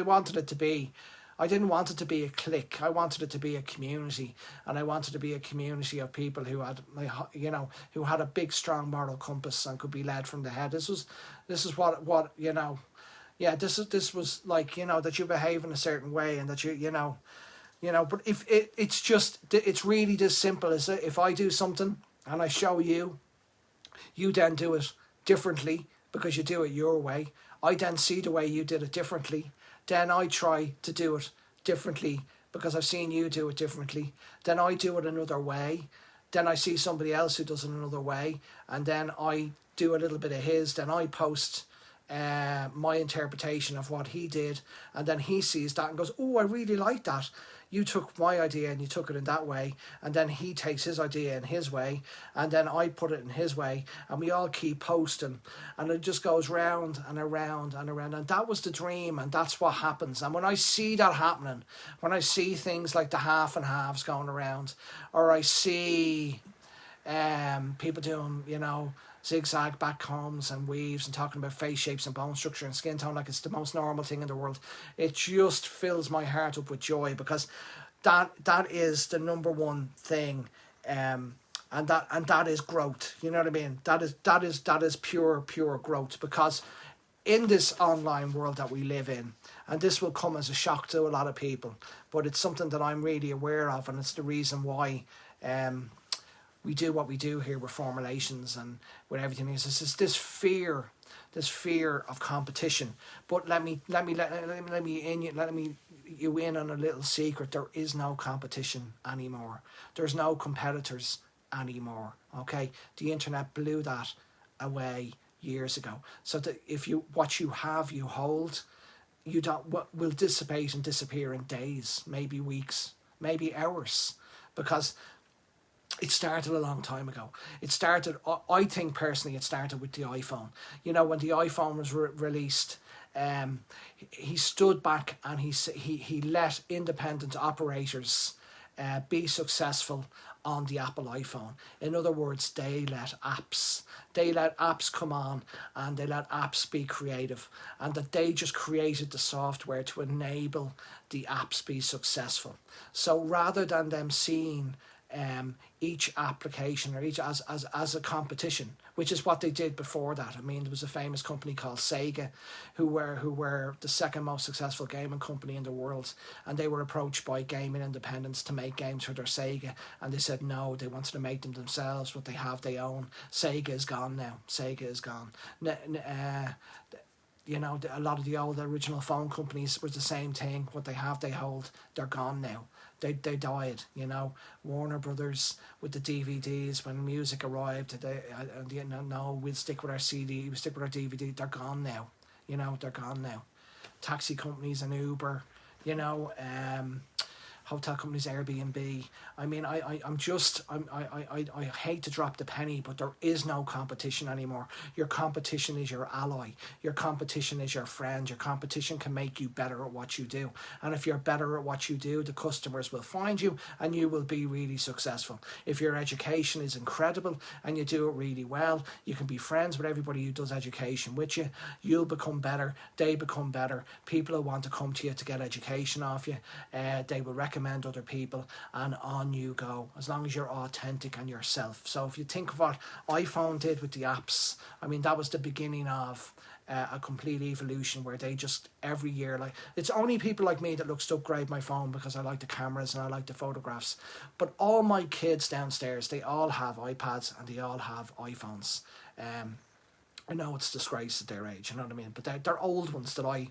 I didn't want it to be a clique. I wanted it to be a community, and I wanted to be a community of people who had, who had a big, strong moral compass and could be led from the head. This was what this was like, that you behave in a certain way, and that but if it's really this simple as if I do something and I show you, you then do it differently because you do it your way. I then see the way you did it differently. Then I try to do it differently because I've seen you do it differently. Then I do it another way. Then I see somebody else who does it another way. And then I do a little bit of his. Then I post my interpretation of what he did. And then he sees that and goes, "Oh, I really like that. You took my idea and you took it in that way." And then he takes his idea in his way, and then I put it in his way, and we all keep posting, and it just goes round and around and around. And that was the dream, and that's what happens. And when I see that happening, when I see things like the half and halves going around, or I see people doing, zigzag back combs and weaves and talking about face shapes and bone structure and skin tone like it's the most normal thing in the world, it just fills my heart up with joy, because that is the number one thing, and that is growth. You know what I mean? That is pure growth, because in this online world that we live in, and this will come as a shock to a lot of people, but it's something that I'm really aware of, and it's the reason why we do what we do here with formulations and with everything. Is this fear, of competition. But let me you in on a little secret. There is no competition anymore. There's no competitors anymore. Okay, the internet blew that away years ago. So that if what you have, you hold, you don't will dissipate and disappear in days, maybe weeks, maybe hours, because it started a long time ago. It started, I think personally, it started with the iPhone. You know, when the iPhone was released, he stood back and he let independent operators be successful on the Apple iPhone. In other words, they let apps come on, and they let apps be creative, and that they just created the software to enable the apps be successful. So rather than them seeing each application or each as a competition, which is what they did before that. I mean, there was a famous company called Sega, who were the second most successful gaming company in the world, and they were approached by gaming independents to make games for their Sega, and they said no, they wanted to make them themselves, but they own. Sega is gone now. Sega is gone. You know, a lot of the old original phone companies was the same thing. What they hold, they're gone now. They died, you know. Warner Brothers with the DVDs, when music arrived, we'll stick with our CD, we'll stick with our DVD. They're gone now, you know. They're gone now. Taxi companies and Uber, you know, hotel companies, Airbnb. I mean, I hate to drop the penny, but there is no competition anymore. Your competition is your ally. Your competition is your friend. Your competition can make you better at what you do. And if you're better at what you do, the customers will find you and you will be really successful. If your education is incredible and you do it really well, you can be friends with everybody who does education with you. You'll become better. They become better. People will want to come to you to get education off you. They will recommend other people, and on you go, as long as you're authentic and yourself. So if you think of what iPhone did with the apps, I mean, that was the beginning of a complete evolution, where they just every year, like, it's only people like me that looks to upgrade my phone because I like the cameras and I like the photographs, but all my kids downstairs, they all have iPads and they all have iPhones. I know it's disgrace at their age, you know what I mean? But they're old ones that I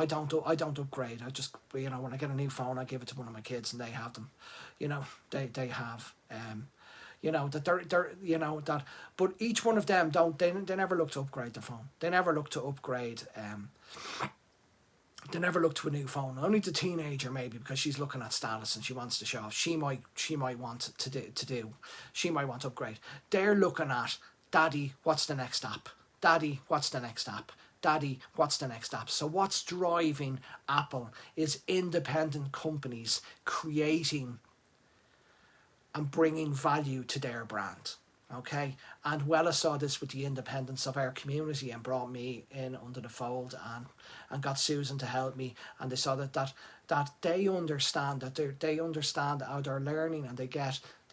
don't upgrade. I just, you know, when I get a new phone, I give it to one of my kids and they have them. You know, they have, you know, that they're you know, that, but each one of them they never look to upgrade their phone. They never look to upgrade, they never look to a new phone. Only the teenager, maybe, because she's looking at status and she wants to show off. She might want to do. She might want to upgrade. They're looking at, Daddy, what's the next app? Daddy, what's the next app? Daddy, what's the next app? So what's driving Apple is independent companies creating and bringing value to their brand. Okay, and Wella saw this with the independence of our community and brought me in under the fold, and got Susan to help me, and they saw that they understand that they understand how they're learning, and they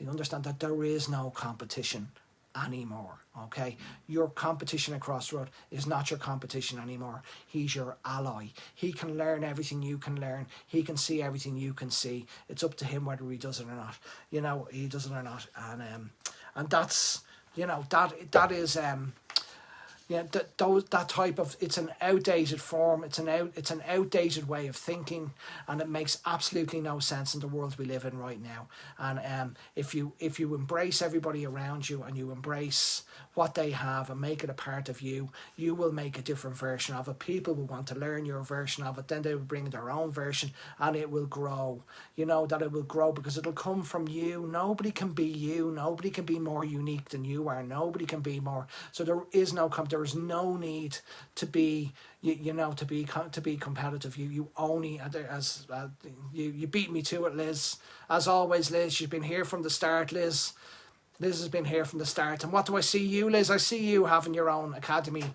understand that there is no competition anymore. Okay, your competition across the road is not your competition anymore. He's your ally. He can learn everything you can learn. He can see everything you can see. It's up to him whether he does it or not. You know, he does it or not, and that's, you know, that is that type of, it's an outdated form, it's an outdated way of thinking, and it makes absolutely no sense in the world we live in right now. And if you embrace everybody around you and you embrace what they have and make it a part of you, you will make a different version of it. People will want to learn your version of it, then they will bring their own version, and it will grow. You know that it will grow because it'll come from you. Nobody can be you. Nobody can be more unique than you are. Nobody can be more. So there is no need to be, to be competitive. You only, as you beat me to it, Liz. As always, Liz, you've been here from the start, Liz. Liz has been here from the start. And what do I see you, Liz? I see you having your own academy,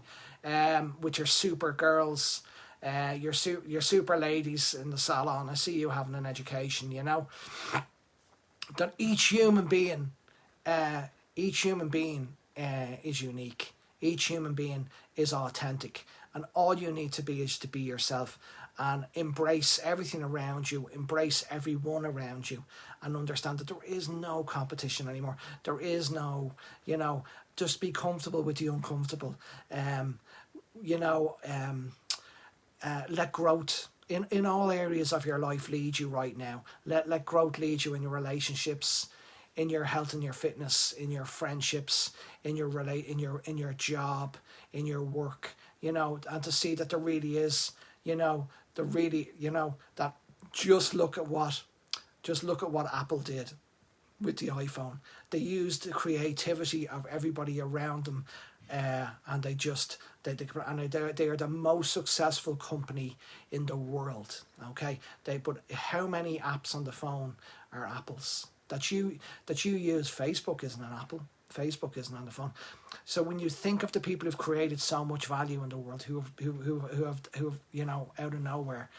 with your super girls, your super ladies in the salon. I see you having an education. You know that each human being is unique. Each human being is authentic, and all you need to be is to be yourself. and embrace everything around you, embrace everyone around you, and understand that there is no competition anymore. There is no, just be comfortable with the uncomfortable. You know, let growth in all areas of your life lead you right now. Let growth lead you in your relationships, in your health and your fitness, in your friendships, in your in your job, in your work, and to see that there really is, that just look at what Apple did with the iPhone. They used the creativity of everybody around them, and they are the most successful company in the world. Okay, they put how many apps on the phone are Apples that you use? Facebook isn't an Apple. Facebook isn't on the phone. So when you think of the people who've created so much value in the world, who have out of nowhere,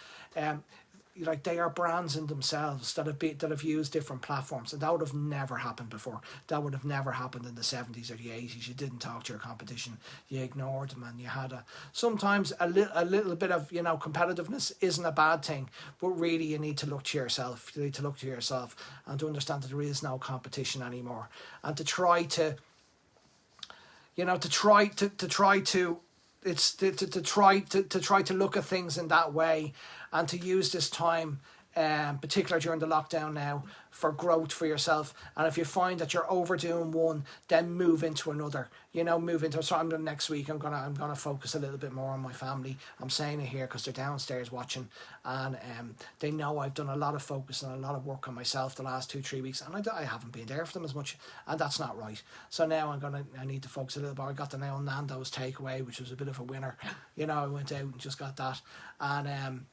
like they are brands in themselves that have used different platforms, and that would have never happened before. That would have never happened in the 70s or the 80s. You didn't talk to your competition, you ignored them, and you had sometimes a little bit of competitiveness isn't a bad thing, but really you need to look to yourself. You need to look to yourself and to understand that there is no competition anymore, and to try to look at things in that way, and to use this time, particularly during the lockdown now, for growth for yourself. And if you find that you're overdoing one, then move into another. So I'm doing next week. I'm gonna focus a little bit more on my family. I'm saying it here because they're downstairs watching, and they know I've done a lot of focus and a lot of work on myself the last 2-3 weeks, and I haven't been there for them as much, and that's not right. So now I need to focus a little bit. I got the now Nando's takeaway, which was a bit of a winner. I went out and just got that, and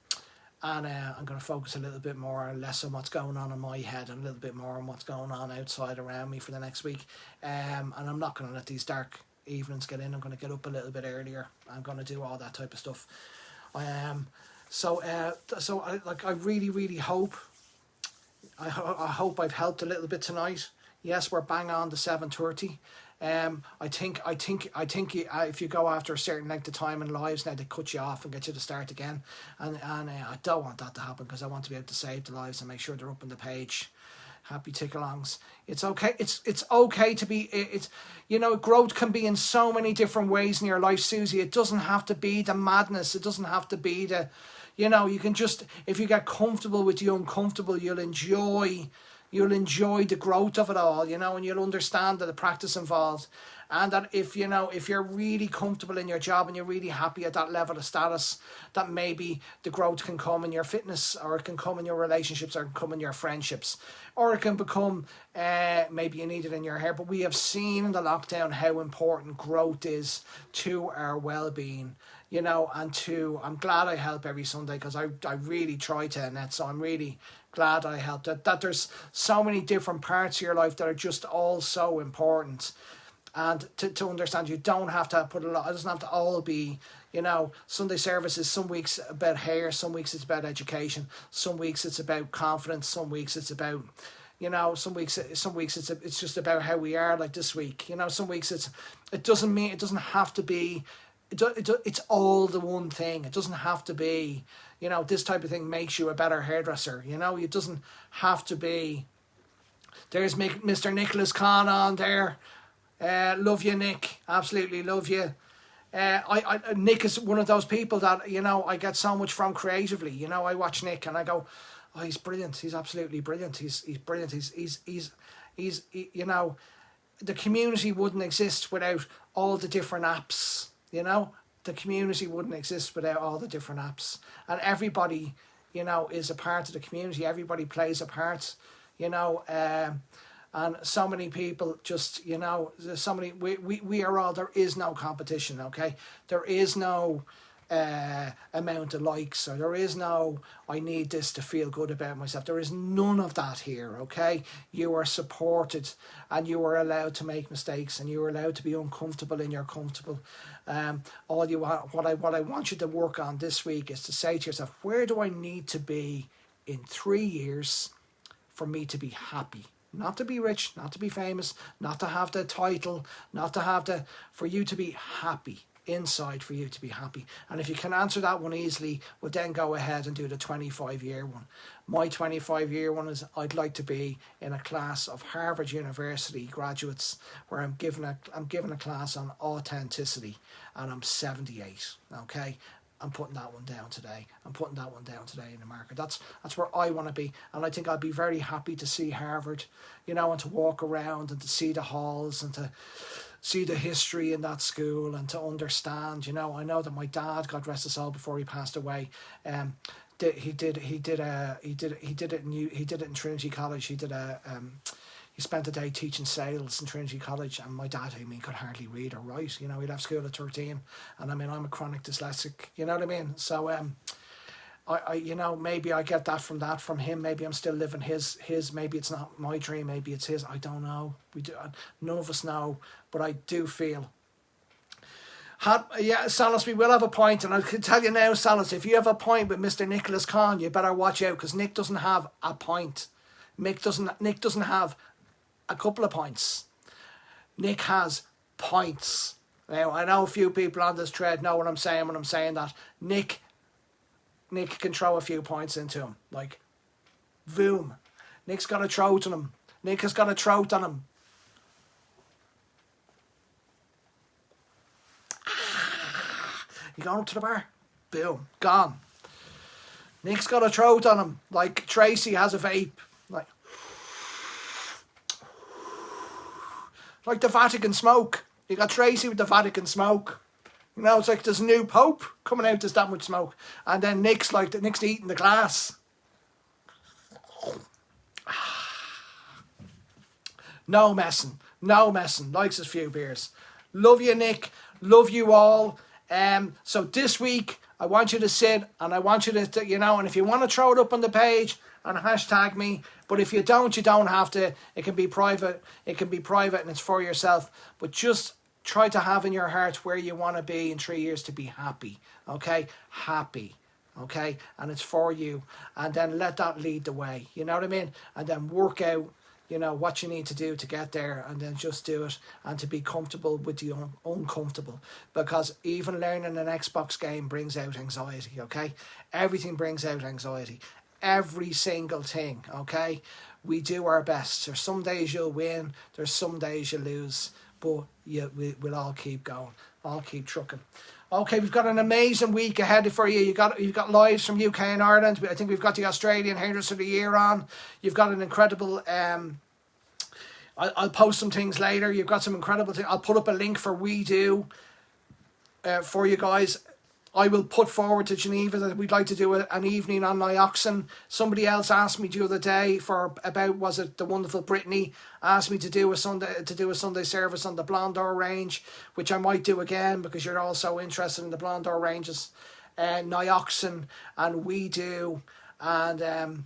I'm going to focus a little bit more or less on what's going on in my head, and a little bit more on what's going on outside around me for the next week. And I'm not going to let these dark evenings get in. I'm going to get up a little bit earlier. I'm going to do all that type of stuff. So I really, really hope. I hope I've helped a little bit tonight. Yes, we're bang on the 7:30. I think if you go after a certain length of time in lives now, they cut you off and get you to start again, and I don't want that to happen, because I want to be able to save the lives and make sure they're up on the page. Happy tick-alongs. It's okay. It's okay to be. Growth can be in so many different ways in your life, Susie. It doesn't have to be the madness. It doesn't have to be the. You can just, if you get comfortable with the uncomfortable, you'll enjoy the growth of it all, and you'll understand that the practice involved, and that if you're really comfortable in your job and you're really happy at that level of status, that maybe the growth can come in your fitness, or it can come in your relationships, or it can come in your friendships, or it can become maybe you need it in your hair. But we have seen in the lockdown how important growth is to our well-being, and I'm glad I help every Sunday, because I really try to, Annette, so I'm really glad I helped. That there's so many different parts of your life that are just all so important, and to understand you don't have to put a lot. It doesn't have to all be, Sunday services. Some weeks about hair, some weeks it's about education, some weeks it's about confidence, some weeks it's about, some weeks it's just about how we are, like this week. Some weeks it doesn't have to be. It's all the one thing. It doesn't have to be, this type of thing makes you a better hairdresser. It doesn't have to be. There's Mr. Nicholas Khan on there. Love you, Nick. Absolutely love you. Nick is one of those people that, I get so much from creatively. I watch Nick and I go, oh, he's brilliant. He's absolutely brilliant. He's brilliant. He's the community wouldn't exist without all the different apps. The community wouldn't exist without all the different apps, and everybody, is a part of the community. Everybody plays a part, and so many people just, there's so many, we are all, there is no competition. Okay. There is no amount of likes, or there is no, I need this to feel good about myself. There is none of that here. Okay. You are supported, and you are allowed to make mistakes, and you are allowed to be uncomfortable, and you're comfortable. What I want you to work on this week is to say to yourself, where do I need to be in 3 years for me to be happy? Not to be rich, not to be famous, not to have the title, not to have for you to be happy. inside for you to be happy? And if you can answer that one easily, well then go ahead and do the 25-year one. My 25-year one is I'd like to be in a class of Harvard University graduates where I'm given a class on authenticity, and I'm 78. Okay, I'm putting that one down today. I'm putting that one down today in the market. That's where I want to be, and I think I'd be very happy to see Harvard, you know, and to walk around and to see the halls and to see the history in that school and to understand. You know, I know that my dad, God rest his soul, before he passed away, he did it in Trinity College. He spent a day teaching sales in Trinity College, and my dad, I mean, could hardly read or write. You know, he left school at 13, and I mean, I'm a chronic dyslexic. You know what I mean? So, I you know, maybe I get that from him. Maybe I'm still living his. Maybe it's not my dream. Maybe it's his. I don't know. None of us know, but I do feel. Yeah, Salas, we will have a point, and I can tell you now, Salas, if you have a point with Mr. Nicholas Kahn, you better watch out, because Nick doesn't have a point. Nick doesn't have a couple of points. Nick has points. Now, I know a few people on this thread know what I'm saying when I'm saying that. Nick can throw a few points into him. Like, boom. Nick's got a throat on him. Nick has got a throat on him. You going up to the bar? Boom. Gone. Nick's got a throat on him. Like Tracy has a vape. Like the Vatican smoke. You got Tracy with the Vatican smoke. You know, it's like there's a new pope coming out, there's that much smoke. And then Nick's eating the glass. No messing. Likes his few beers. Love you, Nick. Love you all. So this week, I want you to sit, and I want you to, you know, and if you want to throw it up on the page and hashtag me, but if you don't have to. It can be private. And it's for yourself. But just try to have in your heart where you want to be in 3 years to be happy. Okay? Happy. Okay? And it's for you. And then let that lead the way. You know what I mean? And then work out, you know, what you need to do to get there, and then just do it, and to be comfortable with the uncomfortable, because even learning an Xbox game brings out anxiety. Okay? Everything brings out anxiety. Every single thing. Okay? We do our best. There's some days you'll win, there's some days you lose, but we'll all keep going. I'll keep trucking. Okay, we've got an amazing week ahead for you. You've got lives from UK and Ireland. I think we've got the Australian Hairdressers of the Year on. You've got an incredible... I'll post some things later. You've got some incredible things. I'll put up a link for We Do for you guys. I will put forward to Geneva that we'd like to do an evening on Nioxin. Somebody else asked me the other day was it the wonderful Brittany asked me to do a Sunday service on the Blondor range, which I might do again because you're all so interested in the Blondor ranges, Nioxin and We Do, and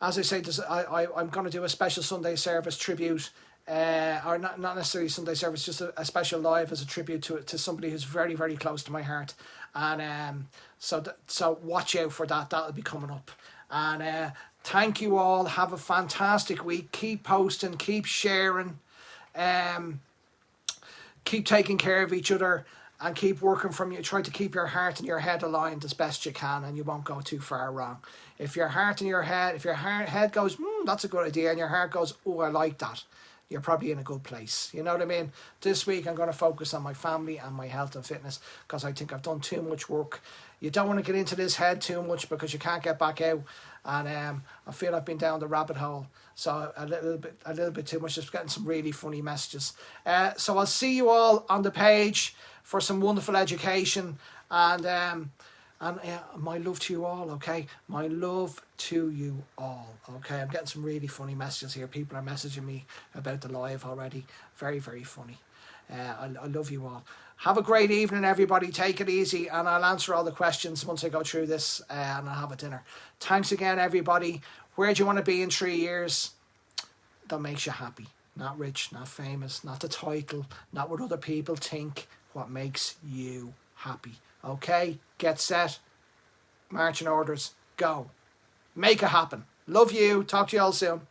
as I say, I'm going to do a special Sunday service tribute. Or not necessarily Sunday service, just a special live as a tribute to somebody who's very, very close to my heart. And so watch out for that. That'll be coming up. And thank you all. Have a fantastic week. Keep posting. Keep sharing. Keep taking care of each other. And keep working from you. Try to keep your heart and your head aligned as best you can, and you won't go too far wrong. If your heart and your head, if your head goes, that's a good idea, and your heart goes, oh, I like that, you're probably in a good place. You know what I mean? This week I'm going to focus on my family and my health and fitness, because I think I've done too much work. You don't want to get into this head too much because you can't get back out. And I feel I've been down the rabbit hole. So a little bit too much. Just getting some really funny messages. So I'll see you all on the page for some wonderful education. And my love to you all, okay? My love to you all, okay? I'm getting some really funny messages here. People are messaging me about the live already. Very, very funny. I love you all. Have a great evening, everybody. Take it easy, and I'll answer all the questions once I go through this, and I'll have a dinner. Thanks again, everybody. Where do you want to be in 3 years? That makes you happy. Not rich, not famous, not the title, not what other people think. What makes you happy. Okay? Get set. Marching orders. Go. Make it happen. Love you. Talk to you all soon.